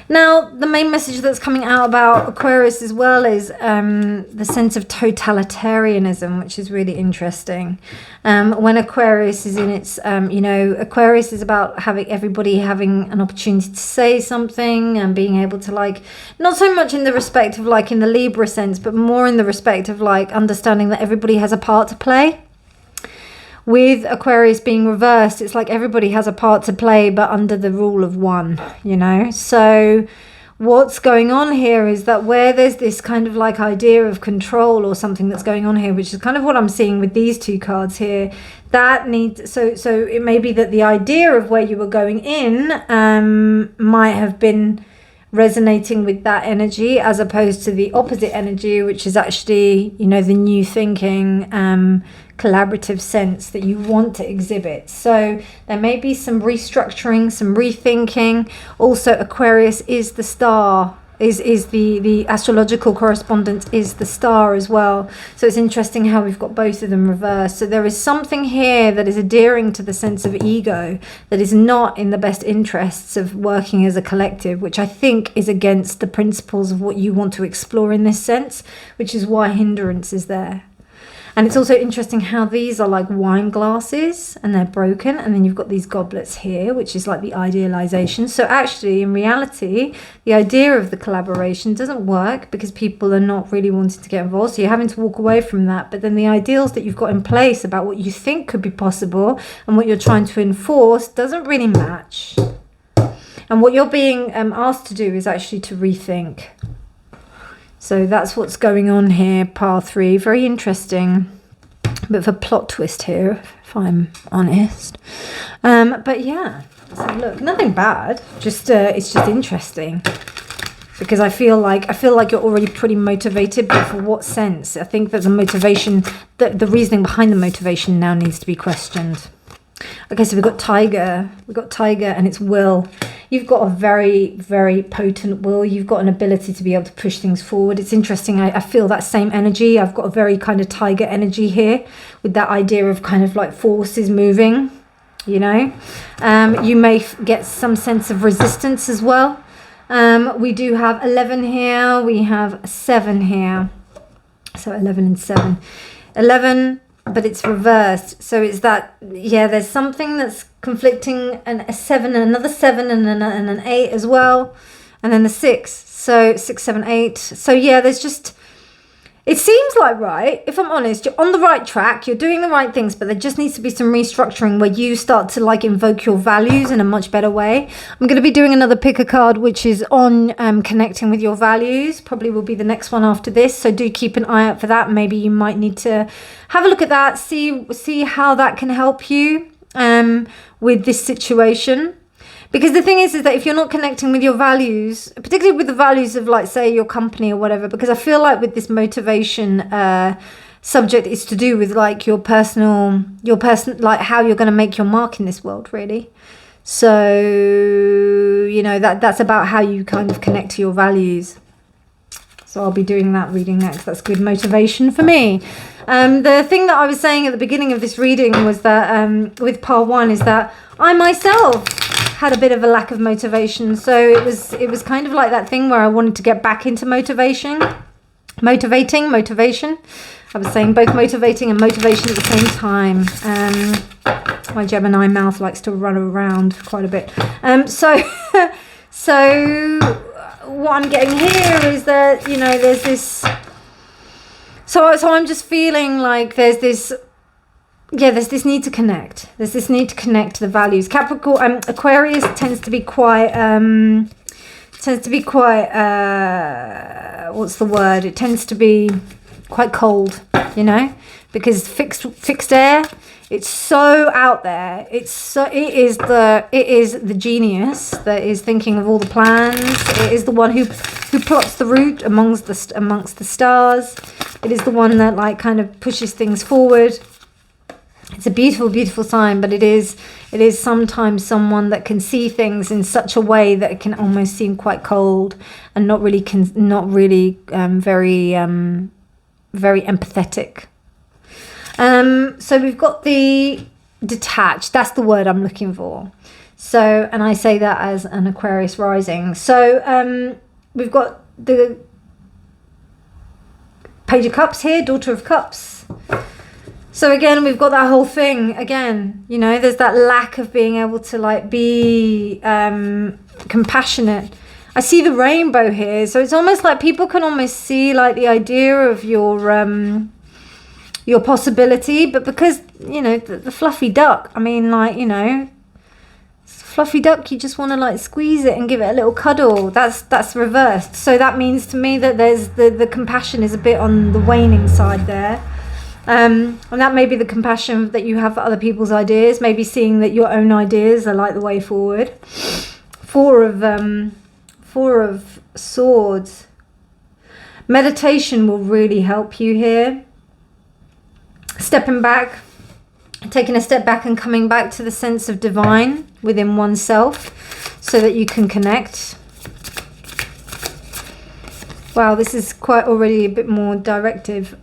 Now, the main message that's coming out about Aquarius as well is the sense of totalitarianism, which is really interesting. When Aquarius is in its, Aquarius is about everybody having an opportunity to say something and being able to like, not so much in the respect of like in the Libra sense, but more in the respect of like understanding that everybody has a part to play. With Aquarius being reversed, it's like everybody has a part to play, but under the rule of one, So what's going on here is that where there's this kind of like idea of control or something that's going on here, which is kind of what I'm seeing with these 2 cards here, that needs, so it may be that the idea of where you were going in might have been resonating with that energy as opposed to the opposite energy, which is actually, the new thinking, collaborative sense that you want to exhibit. So there may be some restructuring, some rethinking. Also, Aquarius is the star, is the astrological correspondence is the star as well. So it's interesting how we've got both of them reversed. So there is something here that is adhering to the sense of ego that is not in the best interests of working as a collective, which I think is against the principles of what you want to explore in this sense, which is why hindrance is there. And it's also interesting how these are like wine glasses and they're broken. And then you've got these goblets here, which is like the idealization. So actually, in reality, the idea of the collaboration doesn't work because people are not really wanting to get involved. So you're having to walk away from that. But then the ideals that you've got in place about what you think could be possible and what you're trying to enforce doesn't really match. And what you're being asked to do is actually to rethink. So that's what's going on here, pile 3. Very interesting. Bit of a plot twist here, if I'm honest. But yeah, let's have a look. Nothing bad. Just it's just interesting. Because I feel like you're already pretty motivated, but for what sense? I think that the motivation, the reasoning behind the motivation now needs to be questioned. Okay, so we've got Tiger and its will. You've got a very, very potent will. You've got an ability to be able to push things forward. It's interesting. I feel that same energy. I've got a very kind of tiger energy here with that idea of kind of like forces moving, You may get some sense of resistance as well. We do have 11 here. We have 7 here. So 11 and 7. 11, but it's reversed. So it's that, yeah, there's something that's conflicting, and a 7 and another 7 and an 8 as well. And then the 6. So 6, 7, 8. So yeah, there's just, it seems like, right, if I'm honest, you're on the right track, you're doing the right things, but there just needs to be some restructuring where you start to like invoke your values in a much better way. I'm going to be doing another pick a card, which is on connecting with your values. Probably will be the next one after this. So do keep an eye out for that. Maybe you might need to have a look at that, see how that can help you with this situation. Because the thing is that if you're not connecting with your values, particularly with the values of, like, say, your company or whatever, because I feel like with this motivation subject, it's to do with like your personal, like how you're going to make your mark in this world, really. So, you know, that's about how you kind of connect to your values. So I'll be doing that reading next. That's good motivation for me. The thing that I was saying at the beginning of this reading was that with pile 1 is that I myself had a bit of a lack of motivation. So it was kind of like that thing where I wanted to get back into motivation. I was saying both motivating and motivation at the same time. My Gemini mouth likes to run around quite a bit. So what I'm getting here is that, you know, there's this, so I'm just feeling like there's this need to connect. There's this need to connect to the values. Capricorn, Aquarius tends to be quite, what's the word? It tends to be quite cold, you know, because fixed air, it's so out there. It is the genius that is thinking of all the plans. It is the one who plots the route amongst the stars. It is the one that like kind of pushes things forward. It's a beautiful, beautiful sign, but it is sometimes someone that can see things in such a way that it can almost seem quite cold and not really very empathetic. So we've got the detached. That's the word I'm looking for. So, and I say that as an Aquarius rising. So we've got the Page of Cups here, Daughter of Cups. So again, we've got that whole thing again, you know, there's that lack of being able to like be compassionate. I see the rainbow here. So it's almost like people can almost see like the idea of your possibility, but because, you know, the fluffy duck, I mean, like, you know, fluffy duck, you just want to like squeeze it and give it a little cuddle. That's reversed. So that means to me that there's the compassion is a bit on the waning side there. And that may be the compassion that you have for other people's ideas, maybe seeing that your own ideas are like the way forward. Four of Swords. Meditation will really help you here. Stepping back, taking a step back and coming back to the sense of divine within oneself so that you can connect. Wow, this is quite already a bit more directive.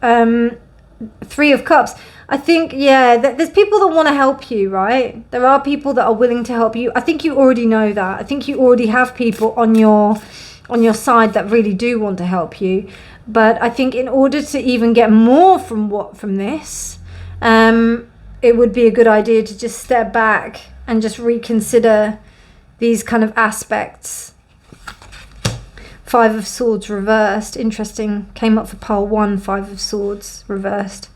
3 of Cups. I think, yeah, there's people that want to help you, right? There are people that are willing to help you. I think you already know that. I think you already have people on your side that really do want to help you. But I think in order to even get more from this, it would be a good idea to just step back and just reconsider these kind of aspects. 5 of Swords reversed. Interesting. Came up for pile 1, 5 of Swords reversed.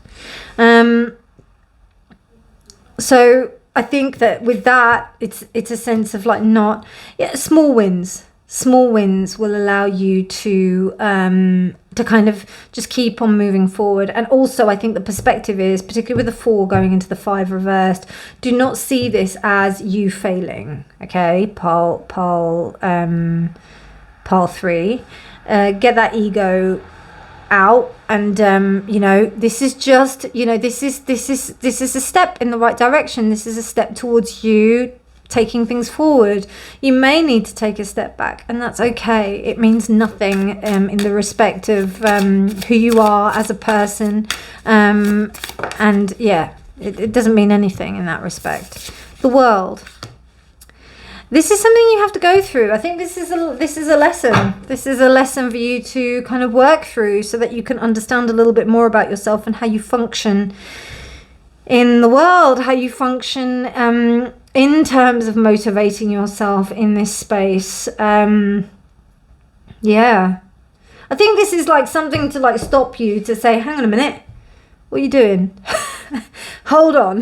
So I think that with that, it's a sense of like small wins. Small wins will allow you to kind of just keep on moving forward. And also I think the perspective is, particularly with the 4 going into the 5 reversed, do not see this as you failing. Okay, pile 3, get that ego out, and you know, this is just, you know, this is a step in the right direction. This is a step towards you taking things forward. You may need to take a step back, and that's okay. It means nothing in the respect of who you are as a person, and yeah, it doesn't mean anything in that respect. The World. this is something you have to go through. I think this is a lesson. This is a lesson for you to kind of work through so that you can understand a little bit more about yourself and how you function in the world, how you function in terms of motivating yourself in this space. Yeah. I think this is like something to like stop you to say, hang on a minute, what are you doing? Hold on.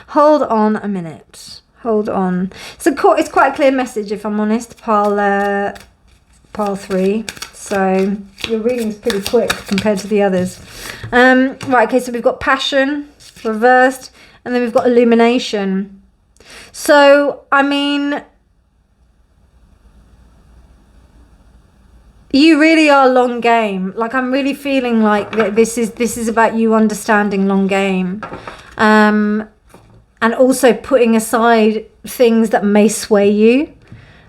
Hold on a minute. Hold on. So it's quite a clear message, if I'm honest, pile 3. So your reading's pretty quick compared to the others. Right, okay, so we've got passion reversed, and then we've got illumination. So, I mean, you really are long game. Like, I'm really feeling like this is about you understanding long game, and also putting aside things that may sway you,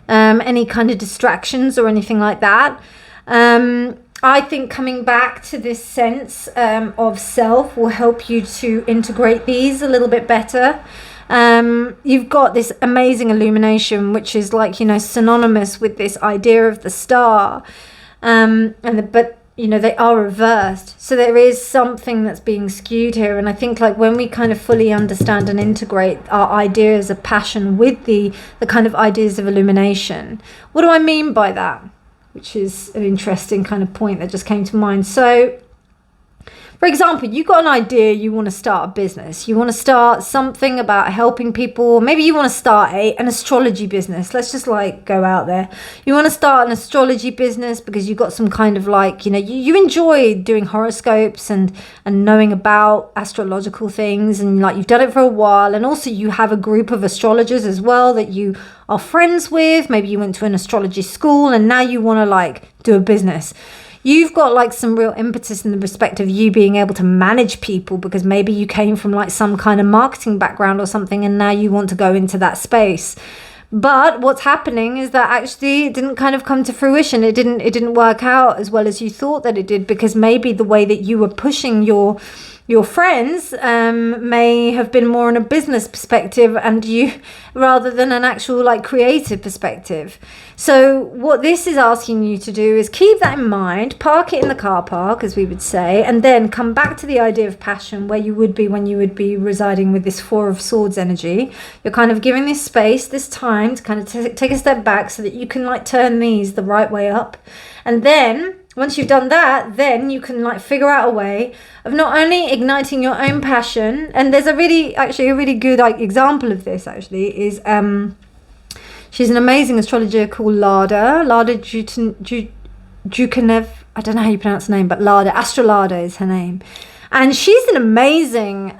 any kind of distractions or anything like that. I think coming back to this sense of self will help you to integrate these a little bit better. You've got this amazing illumination, which is like, you know, synonymous with this idea of the star. But you know, they are reversed. So there is something that's being skewed here. And I think like when we kind of fully understand and integrate our ideas of passion with the kind of ideas of illumination. What do I mean by that? Which is an interesting kind of point that just came to mind. So, for example, you've got an idea, you want to start a business. You want to start something about helping people. Maybe you want to start an astrology business. Let's just like go out there. You want to start an astrology business because you've got some kind of like, you know, you enjoy doing horoscopes and knowing about astrological things, and like you've done it for a while. And also you have a group of astrologers as well that you are friends with. Maybe you went to an astrology school and now you want to like do a business. You've got like some real impetus in the respect of you being able to manage people, because maybe you came from like some kind of marketing background or something, and now you want to go into that space. But what's happening is that actually it didn't kind of come to fruition. It didn't work out as well as you thought that it did, because maybe the way that you were pushing your friends may have been more in a business perspective, and you rather than an actual like creative perspective. So what this is asking you to do is keep that in mind, park it in the car park, as we would say, and then come back to the idea of passion, where you would be when you would be residing with this 4 of Swords energy. You're kind of giving this space, this time to kind of take a step back so that you can like turn these the right way up. And then once you've done that, then you can like figure out a way of not only igniting your own passion, and there's a really good like example of this actually is she's an amazing astrologer called Lada Jukanev. I don't know how you pronounce her name, but Astrolada is her name, and she's an amazing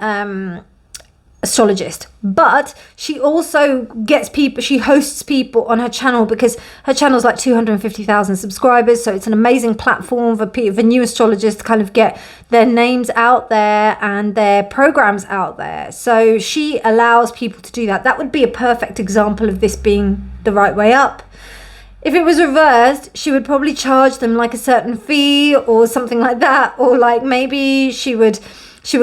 astrologist, but she also gets people, she hosts people on her channel, because her channel's like 250,000 subscribers, so it's an amazing platform for new astrologers to kind of get their names out there and their programs out there. So she allows people to do that. That would be a perfect example of this being the right way up. If it was reversed, she would probably charge them like a certain fee or something like that, or like maybe she would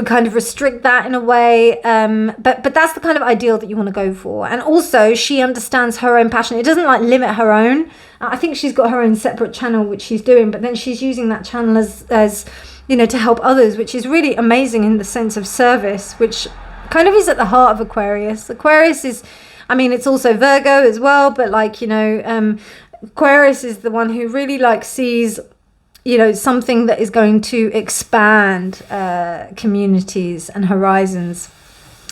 kind of restrict that in a way, but that's the kind of ideal that you want to go for. And also she understands her own passion. It doesn't like limit her own. I think she's got her own separate channel which she's doing, but then she's using that channel as you know, to help others, which is really amazing in the sense of service, which kind of is at the heart of Aquarius. Aquarius is, I mean, it's also Virgo as well, but like, you know, Aquarius is the one who really like sees, you know, something that is going to expand communities and horizons.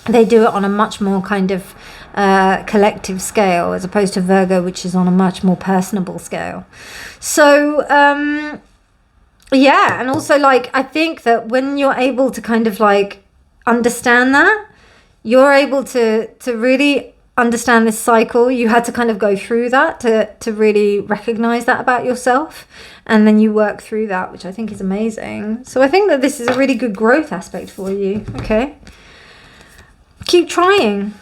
They do it on a much more kind of collective scale, as opposed to Virgo, which is on a much more personable scale. So, yeah, and also like, I think that when you're able to kind of like understand that, you're able to really understand this cycle. You had to kind of go through that to really recognize that about yourself, and then you work through that, which I think is amazing. So I think that this is a really good growth aspect for you. Okay, keep trying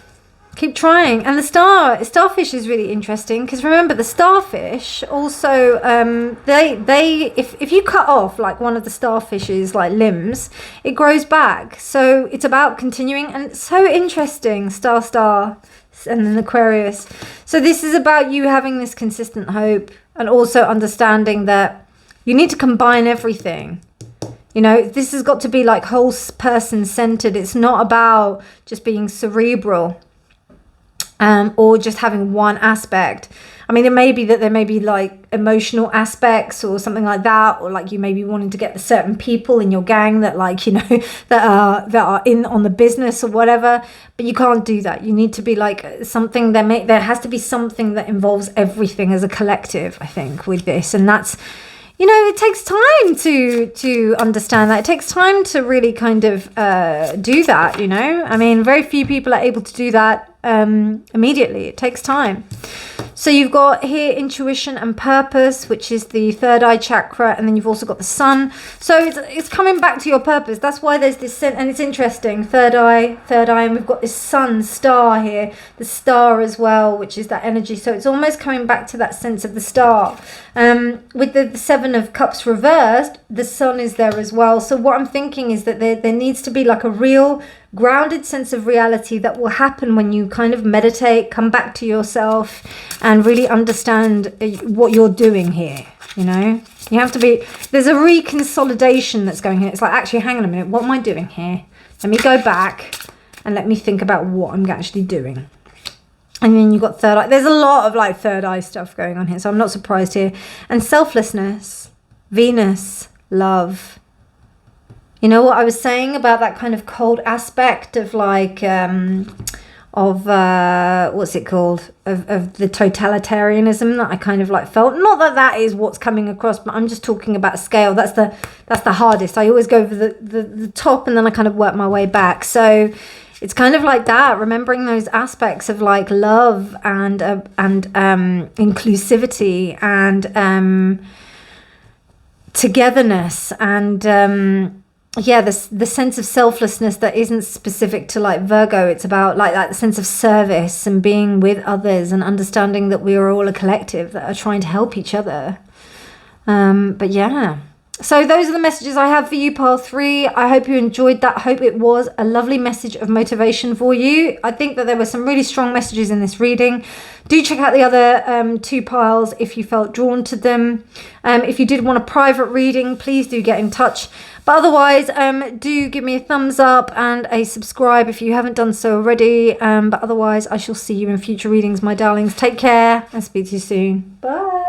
Keep trying. And the starfish is really interesting, because remember, the starfish also, if you cut off like one of the starfish's like limbs, it grows back. So it's about continuing, and it's so interesting. Star, and then Aquarius. So this is about you having this consistent hope, and also understanding that you need to combine everything. You know, this has got to be like whole person centered. It's not about just being cerebral. Or just having one aspect. I mean, it may be that there may be like emotional aspects or something like that, or like you may be wanting to get the certain people in your gang that, like, you know, that are in on the business or whatever. But you can't do that. You need to be like something there has to be something that involves everything as a collective, I think, with this. And that's, you know, it takes time to understand that. It takes time to really kind of do that, you know. I mean, very few people are able to do that immediately. It takes time. So you've got here intuition and purpose, which is the third eye chakra, and then you've also got the sun. So it's coming back to your purpose. That's why there's this, and it's interesting, third eye, and we've got this sun star here, the star as well, which is that energy. So it's almost coming back to that sense of the star. With the Seven of Cups reversed, the sun is there as well. So what I'm thinking is that there needs to be like a real grounded sense of reality that will happen when you kind of meditate, come back to yourself, and really understand what you're doing here. You know, you have to be, there's a reconsolidation that's going here. It's like, actually, hang on a minute, what am I doing here? Let me go back and let me think about what I'm actually doing. And then you've got third eye. There's a lot of like third eye stuff going on here, so I'm not surprised here. And selflessness, Venus, love. You know what I was saying about that kind of cold aspect of like, what's it called? Of the totalitarianism that I kind of like felt. Not that that is what's coming across, but I'm just talking about scale. That's the hardest. I always go over the top, and then I kind of work my way back. So it's kind of like that, remembering those aspects of like love and inclusivity and togetherness and the sense of selflessness that isn't specific to like Virgo. It's about like that sense of service and being with others and understanding that we are all a collective that are trying to help each other. But yeah. So those are the messages I have for you, pile 3. I hope you enjoyed that. I hope it was a lovely message of motivation for you. I think that there were some really strong messages in this reading. Do check out the other 2 piles if you felt drawn to them. If you did want a private reading, please do get in touch. But otherwise, do give me a thumbs up and a subscribe if you haven't done so already. But otherwise, I shall see you in future readings, my darlings. Take care and speak to you soon. Bye.